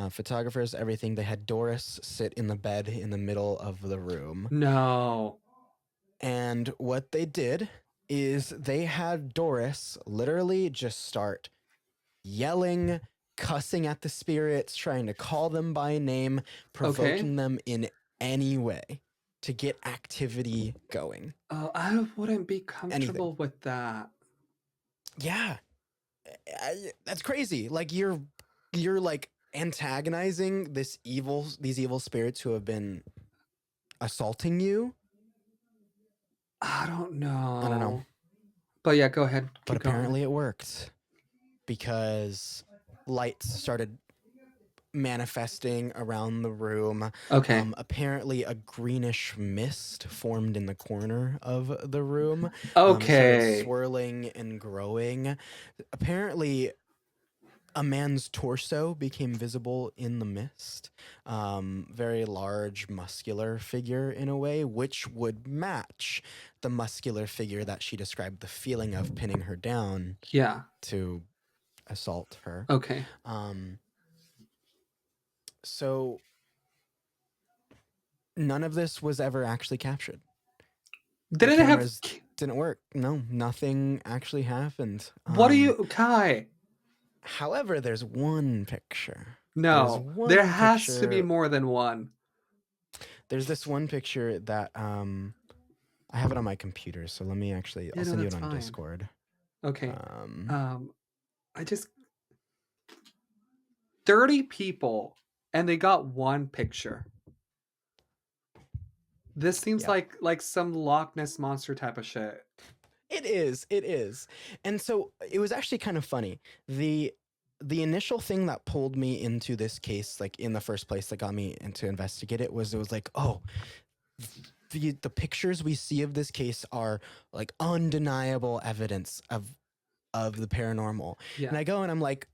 photographers, everything. They had Doris sit in the bed in the middle of the room. No. And what they did is they had Doris literally just start yelling, cussing at the spirits, trying to call them by name, provoking them in any way to get activity going. Oh, I wouldn't be comfortable Anything. with that. Yeah. That's crazy. Like you're like antagonizing these evil spirits who have been assaulting you. I don't know. I don't know. But yeah, go ahead. But Keep going. apparently it worked because lights started manifesting around the room. Okay. Apparently a greenish mist formed in the corner of the room. Okay. Started swirling and growing. Apparently a man's torso became visible in the mist. Very large, muscular figure in a way, which would match the muscular figure that she described the feeling of pinning her down. Yeah. To assault her. Okay. So none of this was ever actually captured. Didn't it have? Didn't work. No, nothing actually happened. What are you, Kai? However, there's one picture. No, there has to be more than one. There's this one picture that I have it on my computer, so let me actually I'll send you it on Discord. Okay. I just 30 people and they got one picture. This seems like some Loch Ness monster type of shit. It is. And so it was actually kind of funny. The initial thing that pulled me into this case, like in the first place, that got me into investigate it was like, oh, the pictures we see of this case are like undeniable evidence of the paranormal. Yeah. And I go and I'm like,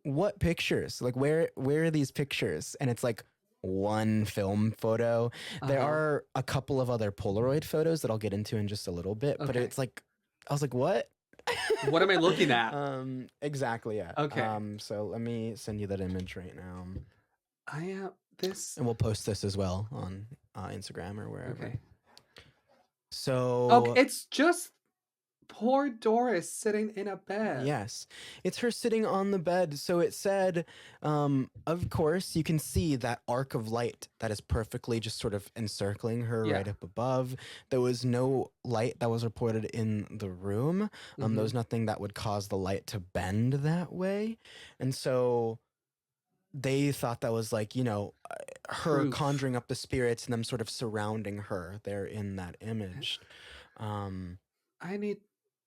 what pictures? Like where are these pictures? And it's like one film photo. There are a couple of other Polaroid photos that I'll get into in just a little bit, but it's like, I was like, what? What am I looking at? Exactly, yeah. Okay. So let me send you that image right now. I am this, and we'll post this as well on Instagram or wherever. Okay. So okay, it's just poor Doris sitting in a bed. Yes, it's her sitting on the bed. So it said, of course, you can see that arc of light that is perfectly just sort of encircling her right up above. There was no light that was reported in the room. There was nothing that would cause the light to bend that way. And so they thought that was like, her conjuring up the spirits and them sort of surrounding her there in that image. I need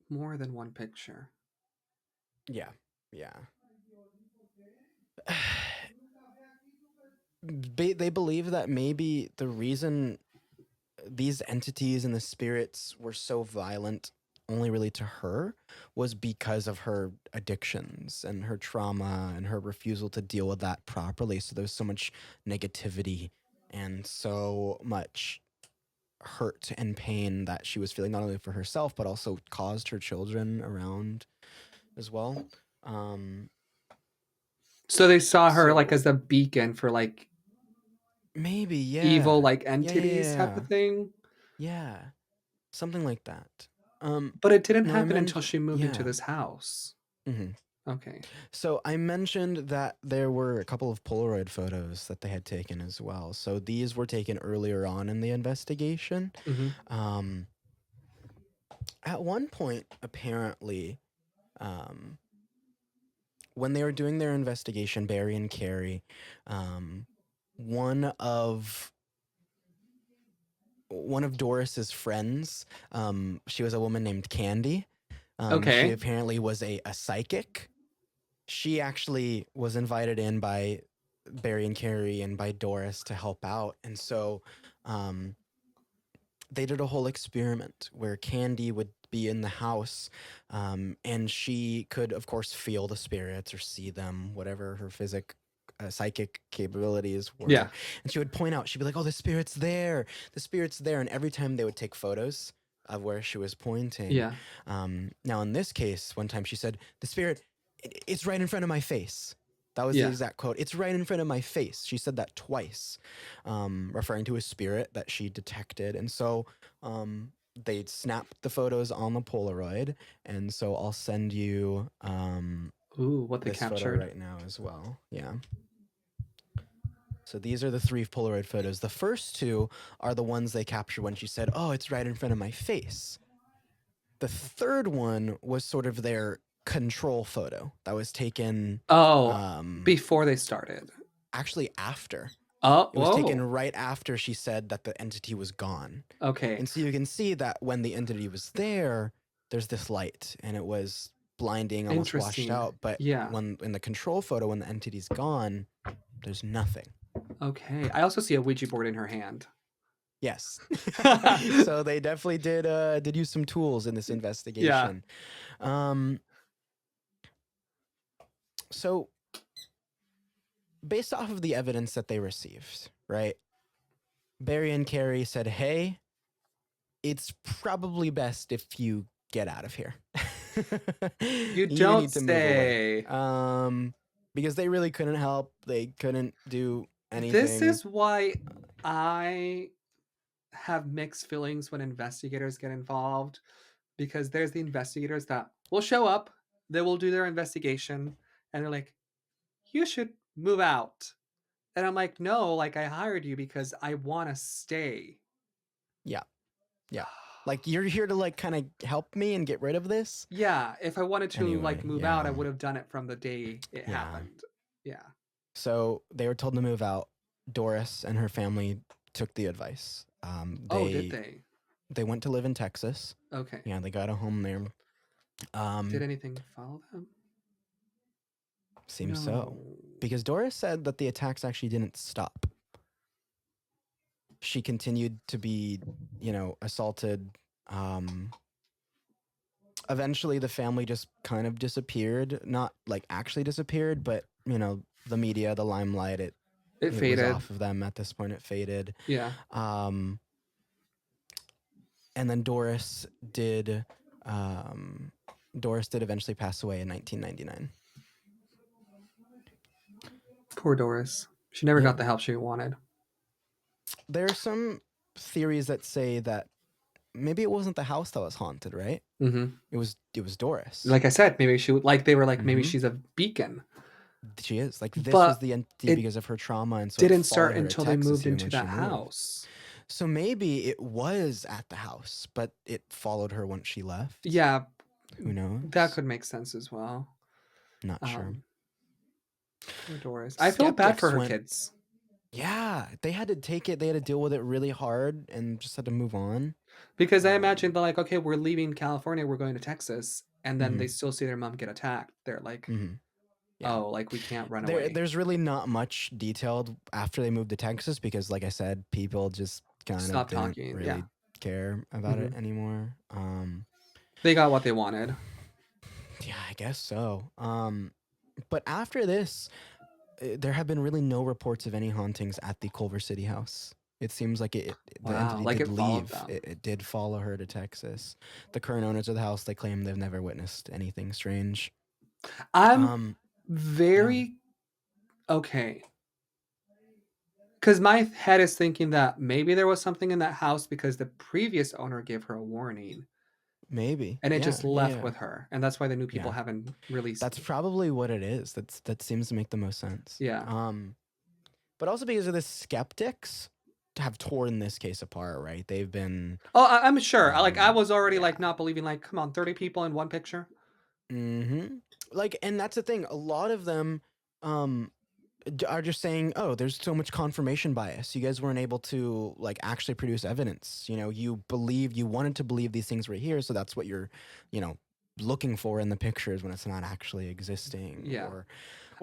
more than one picture. Yeah. They believe that maybe the reason these entities and the spirits were so violent only really to her was because of her addictions and her trauma and her refusal to deal with that properly. So there's so much negativity and so much hurt and pain that she was feeling, not only for herself but also caused her children around as well. So they saw her like as a beacon for like maybe evil like entities type of thing. Yeah, something like that. But it didn't happen until she moved into this house. Okay. So I mentioned that there were a couple of Polaroid photos that they had taken as well. So these were taken earlier on in the investigation. At one point, apparently, when they were doing their investigation, Barry and Carrie, one of one of Doris's friends, she was a woman named Candy. She Okay. apparently was a psychic. She actually was invited in by Barry and Carrie and by Doris to help out. And so they did a whole experiment where Candy would be in the house, and she could, of course, feel the spirits or see them, whatever her psychic capabilities were. Yeah. And she would point out, she'd be like, oh, the spirit's there. The spirit's there. And every time they would take photos of where she was pointing. Yeah. Now, in this case, one time she said, the spirit, it's right in front of my face. That was Yeah. the exact quote. It's right in front of my face. She said that twice, referring to a spirit that she detected. And so they snapped the photos on the Polaroid. And so I'll send you Ooh, what they this captured photo right now as well. Yeah. So these are the 3 Polaroid photos. The first 2 are the ones they captured when she said, oh, it's right in front of my face. The third one was sort of their control photo that was taken. Before they started. Actually, after. Oh, it was taken right after she said that the entity was gone. Okay. And so you can see that when the entity was there, there's this light, and it was blinding, almost washed out. But when in the control photo, when the entity's gone, there's nothing. Okay. I also see a Ouija board in her hand. Yes. So they definitely did use some tools in this investigation. Yeah. So based off of the evidence that they received, right? Barry and Carrie said, hey, it's probably best if you get out of here. You don't need to say. Move away. Because they really couldn't help. They couldn't do anything. This is why I have mixed feelings when investigators get involved, because there's the investigators that will show up, they will do their investigation, and they're like, you should move out. And I'm like, no, like I hired you because I want to stay. Yeah. Yeah. Like you're here to like kind of help me and get rid of this? Yeah. If I wanted to like move out, I would have done it from the day it happened. Yeah. So they were told to move out. Doris and her family took the advice. Did they? They went to live in Texas. Okay. Yeah, they got a home there. Did anything follow them? Seems so. Because Doris said that the attacks actually didn't stop. She continued to be, assaulted. Eventually, the family just kind of disappeared. Not like actually disappeared, but, the media, the limelight, it faded. Was off of them at this point. It faded. Yeah. And then Doris did eventually pass away in 1999. Poor Doris. She never got the help she wanted. There are some theories that say that maybe it wasn't the house that was haunted, right? Mm-hmm. It was Doris. Like I said, maybe she would, like they were like, maybe she's a beacon. She is. Like this was the entity because of her trauma, and so didn't start until they moved into that house. So maybe it was at the house, but it followed her once she left. Yeah. Who knows? That could make sense as well. Not sure. Poor Doris. I feel bad for her kids. Yeah, they had to take it. They had to deal with it really hard and just had to move on. Because I imagine they're like, okay, we're leaving California, we're going to Texas, and then they still see their mom get attacked. They're like, oh, like we can't run away. There's really not much detailed after they moved to Texas because, like I said, people just kind of didn't really care about it anymore. They got what they wanted. Yeah, I guess so. But after this, there have been really no reports of any hauntings at the Culver City house. It seems like the entity did leave. It did follow her to Texas. The current owners of the house, they claim they've never witnessed anything strange. I'm very okay. Because my head is thinking that maybe there was something in that house because the previous owner gave her a warning. Maybe. And it just left with her. And that's why the new people haven't released. That's probably what it is. That seems to make the most sense. Yeah. But also because of the skeptics have torn this case apart, right? They've been... Oh, I'm sure. I was already not believing, come on, 30 people in one picture. Mm-hmm. And that's the thing. A lot of them are just saying, oh, there's so much confirmation bias. You guys weren't able to like actually produce evidence. You know, you wanted to believe these things were here, so that's what you're, you know, looking for in the pictures when it's not actually existing. Yeah. Or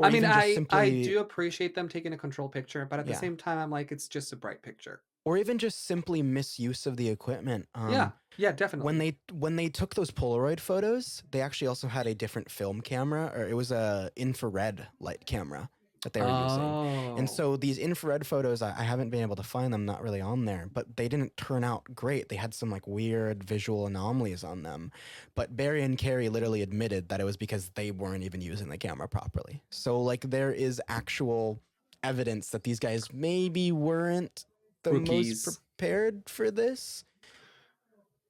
I mean, even just I simply, do appreciate them taking a control picture, but at the yeah. same time, I'm like, it's just a bright picture. Or even just simply misuse of the equipment. Yeah. Yeah, definitely. When they took those Polaroid photos, they actually also had a different film camera, or it was a infrared light camera that they were using. And Oh. so these infrared photos, I haven't been able to find them, not really on there, but they didn't turn out great. They had some like weird visual anomalies on them. But Barry and Carrie literally admitted that it was because they weren't even using the camera properly. So like there is actual evidence that these guys maybe weren't the most Rookies. prepared for this.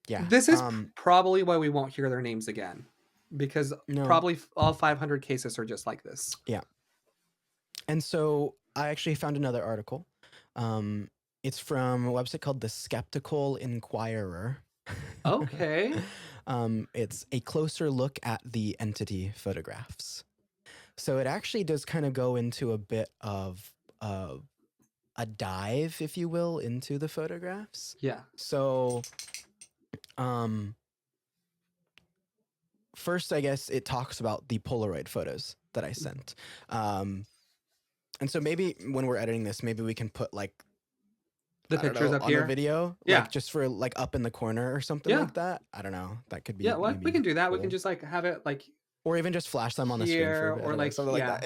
Yeah. This is probably why we won't hear their names again, because probably all 500 cases are just like this. Yeah. And so I actually found another article. It's from a website called The Skeptical Inquirer. Okay. It's a closer look at the entity photographs. So it actually does kind of go into a bit of a dive, if you will, into the photographs. Yeah. So first, I guess it talks about the Polaroid photos that I sent. And so maybe when we're editing this, maybe we can put like the pictures up here on a video, yeah, like just for like up in the corner or something like that. I don't know. That could be. Yeah, well, we can do that. Cool. We can just like have it like, or even just flash them on the screen for a bit, or like something like that.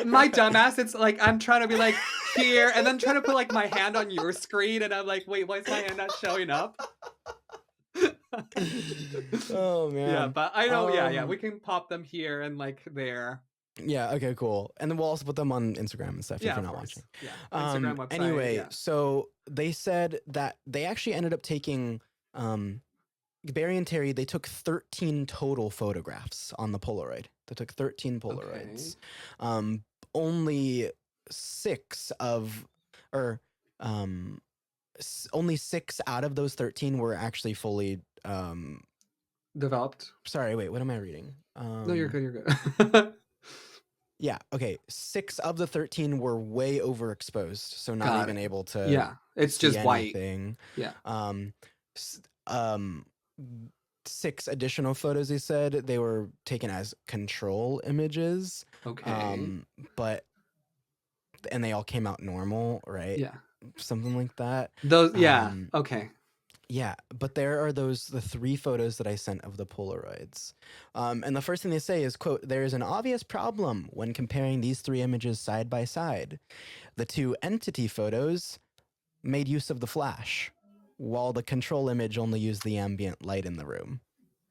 my dumbass, it's like I'm trying to be like here, and then trying to put like my hand on your screen, and I'm like, wait, why is my hand not showing up? Oh man. Yeah, but I know. Yeah, we can pop them here and like there. Yeah. Okay. Cool. And then we'll also put them on Instagram and stuff if you're not watching. Yeah. Instagram website. Anyway, so they said that they actually ended up taking Barry and Terry. They took 13 total photographs on the Polaroid. They took 13 Polaroids. Okay. Only 6 out of those 13 were actually fully developed. Sorry, wait. What am I reading? No, you're good. You're good. Yeah. Okay. 6 of the 13 were way overexposed, so not even able to. Yeah, it's just anything. White. Yeah. 6 additional photos. They said they were taken as control images. Okay. But and they all came out normal, right? Yeah. Something like that. Those. Yeah. Okay. Yeah, but there are the 3 photos that I sent of the Polaroids. And the first thing they say is, quote, "There is an obvious problem when comparing these 3 images side by side. The 2 entity photos made use of the flash, while the control image only used the ambient light in the room."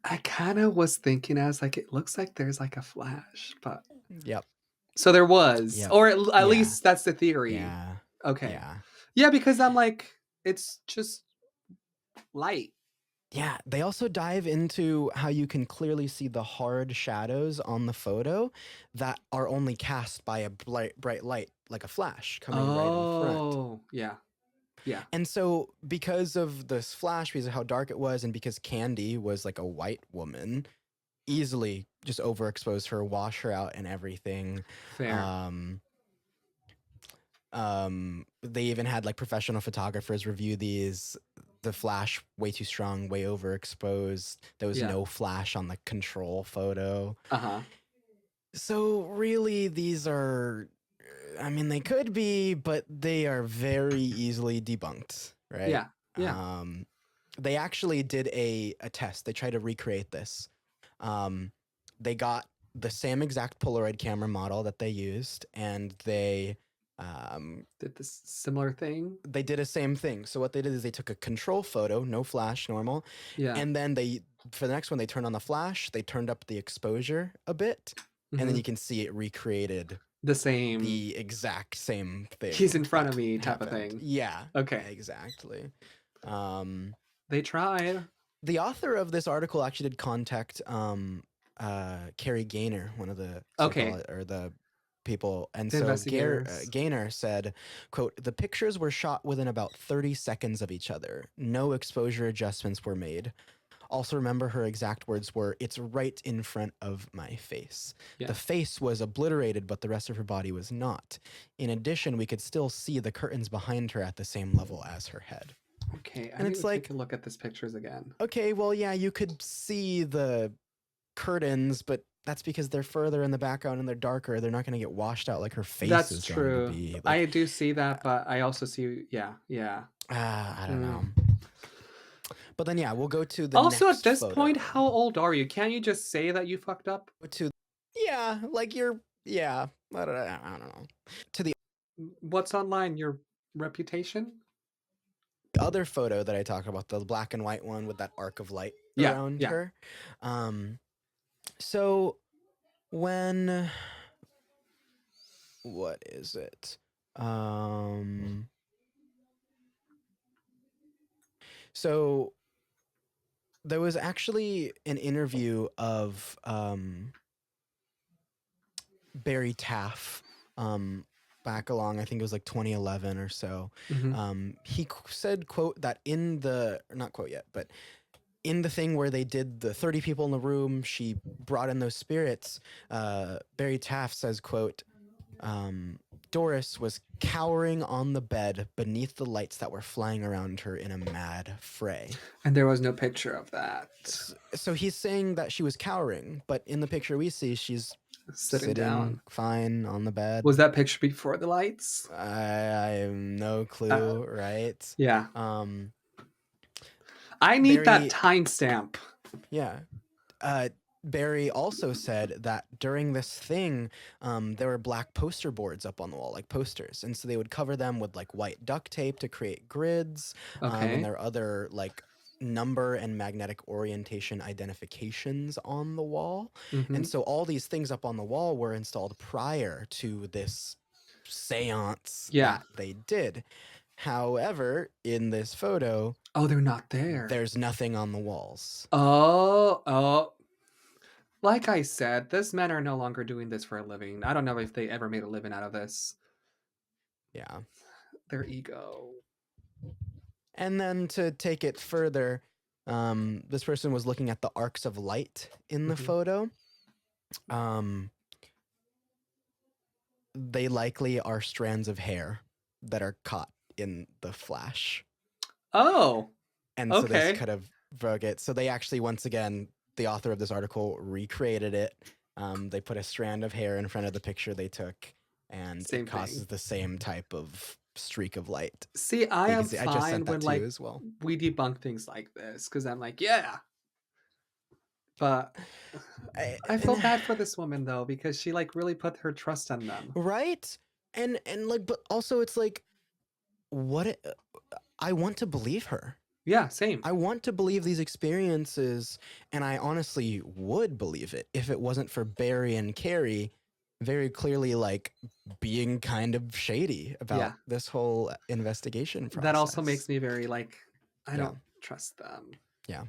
I kind of was thinking, I was like, it looks like there's like a flash, but. Yep. So there was, or at least that's the theory. Yeah. Okay. Yeah, because I'm like, it's just light. Yeah, they also dive into how you can clearly see the hard shadows on the photo that are only cast by a bright light, like a flash coming right in front. Oh, yeah. Yeah. And so because of this flash, because of how dark it was, and because Candy was like a white woman, easily just overexpose her, wash her out and everything. Fair. They even had like professional photographers review the flash way too strong, way overexposed. There was no flash on the control photo. So really these are, I mean, they could be, but they are very easily debunked, right? Yeah. Yeah. They actually did a test. They tried to recreate this. They got the same exact Polaroid camera model that they used, and they did this similar thing. They did a same thing. So what they did is they took a control photo, no flash, normal. Yeah. And then for the next one, they turned on the flash. They turned up the exposure a bit, and then you can see it recreated the exact same thing. He's in front of me type of thing. Yeah. Okay. Exactly. They tried. The author of this article actually did contact Carrie Gaynor, one of the or the people, and so Gaynor said, quote, "The pictures were shot within about 30 seconds of each other. No exposure adjustments were made. Also, remember her exact words were, "It's right in front of my face." Yeah. The face was obliterated, but the rest of her body was not. In addition, we could still see the curtains behind her at the same level as her head. Okay, I And need it's to like, take a look at these pictures again. okay, well, yeah, you could see the curtains, but that's because they're further in the background and they're darker. They're not going to get washed out like her face That's is going to true. be. I Like, do see that, but I also see, yeah. I don't know. But then, yeah, we'll go to the Also, at next this photo. point, how old are you? Can't you just say that you fucked up? Yeah, like yeah, I don't know. To the What's online? Your reputation? other photo that I talked about, the black and white one with that arc of light Yeah, around yeah. her. So when, what is it? So there was actually an interview of Barry Taff back along, I think it was like 2011 or so. He said, quote, that in the, not quote yet, but in the thing where they did the 30 people in the room, she brought in those spirits. Barry Taff says, quote, Doris was cowering on the bed beneath the lights that were flying around her in a mad fray. And there was no picture of that. So he's saying that she was cowering, but in the picture we see, she's sitting down fine on the bed. Was that picture before the lights? I have no clue, right? Yeah. I need that timestamp. Yeah. Barry also said that during this thing, there were black poster boards up on the wall, like posters. And so they would cover them with like white duct tape to create grids. And there are other like number and magnetic orientation identifications on the wall. And so all these things up on the wall were installed prior to this seance that they did. However, in this photo, they're not there. There's nothing on the walls. Oh. Like I said, these men are no longer doing this for a living. I don't know if they ever made a living out of this. Yeah. Their ego. And then to take it further, this person was looking at the arcs of light in the photo. They likely are strands of hair that are caught in the flash. Oh. And so this kind of broke it. So they actually, once again, the author of this article recreated it. They put a strand of hair in front of the picture they took, and it causes the same type of streak of light. See, I am fine when like as well. We debunk things like this because I'm like, yeah. But I feel bad for this woman though because she like really put her trust on them, right? And like, but also it's like, I want to believe her. Yeah, same. I want to believe these experiences, and I honestly would believe it if it wasn't for Barry and Carrie very clearly like being kind of shady about this whole investigation process. That also makes me very like, I don't trust them. Yeah.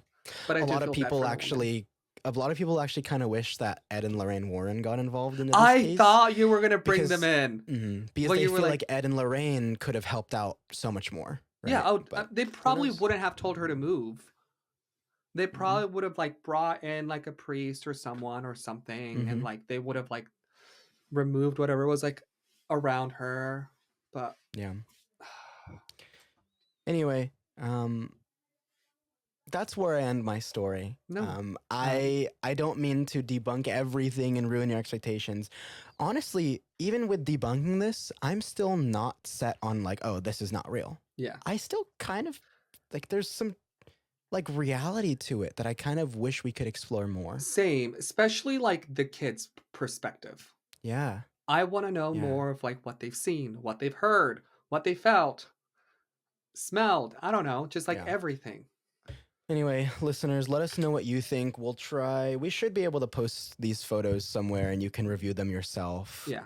But a lot of people actually kind of wish that Ed and Lorraine Warren got involved in this case. I thought you were going to bring them in. Because they feel like Ed and Lorraine could have helped out so much more. Right? Yeah, they probably wouldn't have told her to move. They probably would have like brought in like a priest or someone or something, and like they would have like removed whatever was like around her. But yeah. Anyway, that's where I end my story. No, I don't mean to debunk everything and ruin your expectations. Honestly, even with debunking this, I'm still not set on like, oh, this is not real. Yeah. I still kind of like there's some like reality to it that I kind of wish we could explore more. Same, especially like the kids' perspective. Yeah. I want to know more of like what they've seen, what they've heard, what they felt, smelled. I don't know, just like everything. Anyway, listeners, let us know what you think. We should be able to post these photos somewhere and you can review them yourself. Yeah.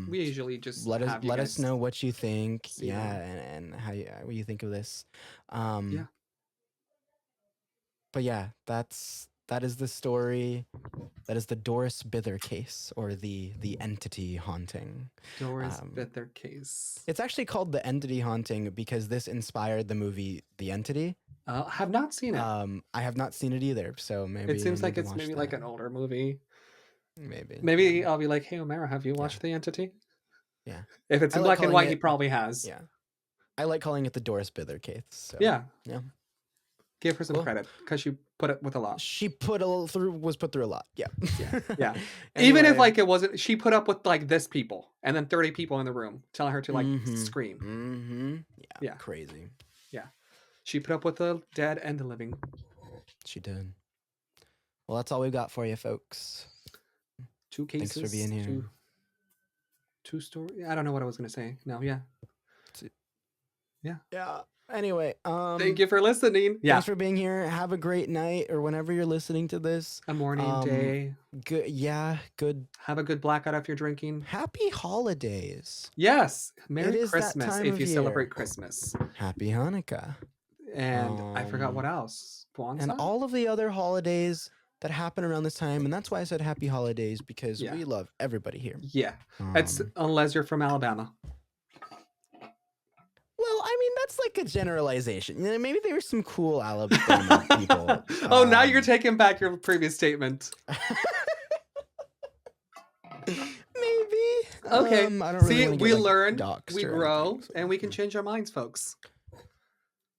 We usually just let us know what you think. Yeah, and how what you think of this. Yeah. But yeah, that is the story. That is the Doris Bither case, or the entity haunting. Doris Bither case. It's actually called the entity haunting because this inspired the movie The Entity. Have not seen it. I have not seen it either, so maybe it seems I like need to it's watch maybe that. like an older movie. Maybe Yeah. I'll be like, hey Omera, have you watched The Entity? Yeah. If it's in black and white, he probably has. Yeah. I like calling it the Doris Bither case. So yeah. Give her some credit because she put it with a lot. She was put through a lot. Yeah. Yeah. Anyway, even if like it wasn't, she put up with like this people and then 30 people in the room telling her to like scream. Yeah. Crazy. Yeah. She put up with the dead and the living. She did. Well, that's all we got for you, folks. 2 cases. Thanks for being here. Two stories. I don't know what I was going to say. No, yeah. Yeah. Anyway, thank you for listening. Thanks for being here. Have a great night or whenever you're listening to this. A morning, day. Good. Yeah. Good. Have a good blackout if you're drinking. Happy holidays. Yes. Merry Christmas if you celebrate Christmas. Happy Hanukkah. And I forgot what else. Kwanzaa? And all of the other holidays that happen around this time. And that's why I said happy holidays, because we love everybody here. Yeah. It's unless you're from Alabama. Well, I mean, that's like a generalization. You know, maybe there were some cool Alabama people. Oh, now you're taking back your previous statement. Maybe. Okay. I don't really See, we learn, we grow, and we can change our minds, folks.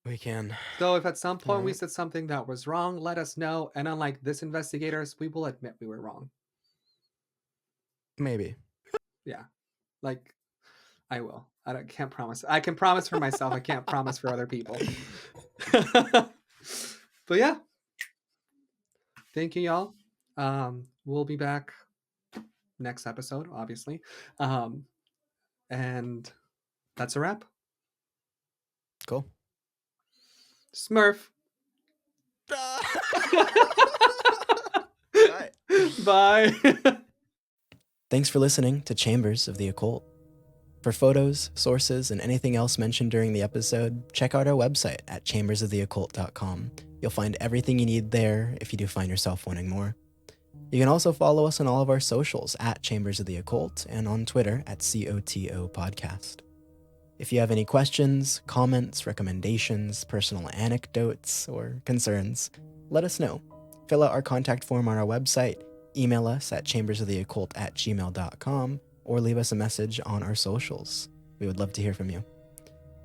We can. So if at some point we said something that was wrong, let us know. And unlike this investigators, we will admit we were wrong. Maybe. Yeah. Like, I will. I can't promise. I can promise for myself. I can't promise for other people. But yeah. Thank you, y'all. We'll be back next episode, obviously. And that's a wrap. Cool. Smurf. Bye. Bye. Thanks for listening to Chambers of the Occult. For photos, sources, and anything else mentioned during the episode, check out our website at chambersoftheoccult.com. You'll find everything you need there if you do find yourself wanting more. You can also follow us on all of our socials at Chambers of the Occult and on Twitter at COTO Podcast. If you have any questions, comments, recommendations, personal anecdotes, or concerns, let us know. Fill out our contact form on our website, email us at chambersoftheoccult@gmail.com, or leave us a message on our socials. We would love to hear from you.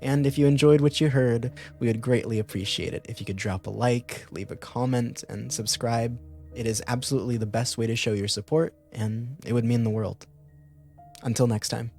And if you enjoyed what you heard, we would greatly appreciate it if you could drop a like, leave a comment, and subscribe. It is absolutely the best way to show your support, and it would mean the world. Until next time.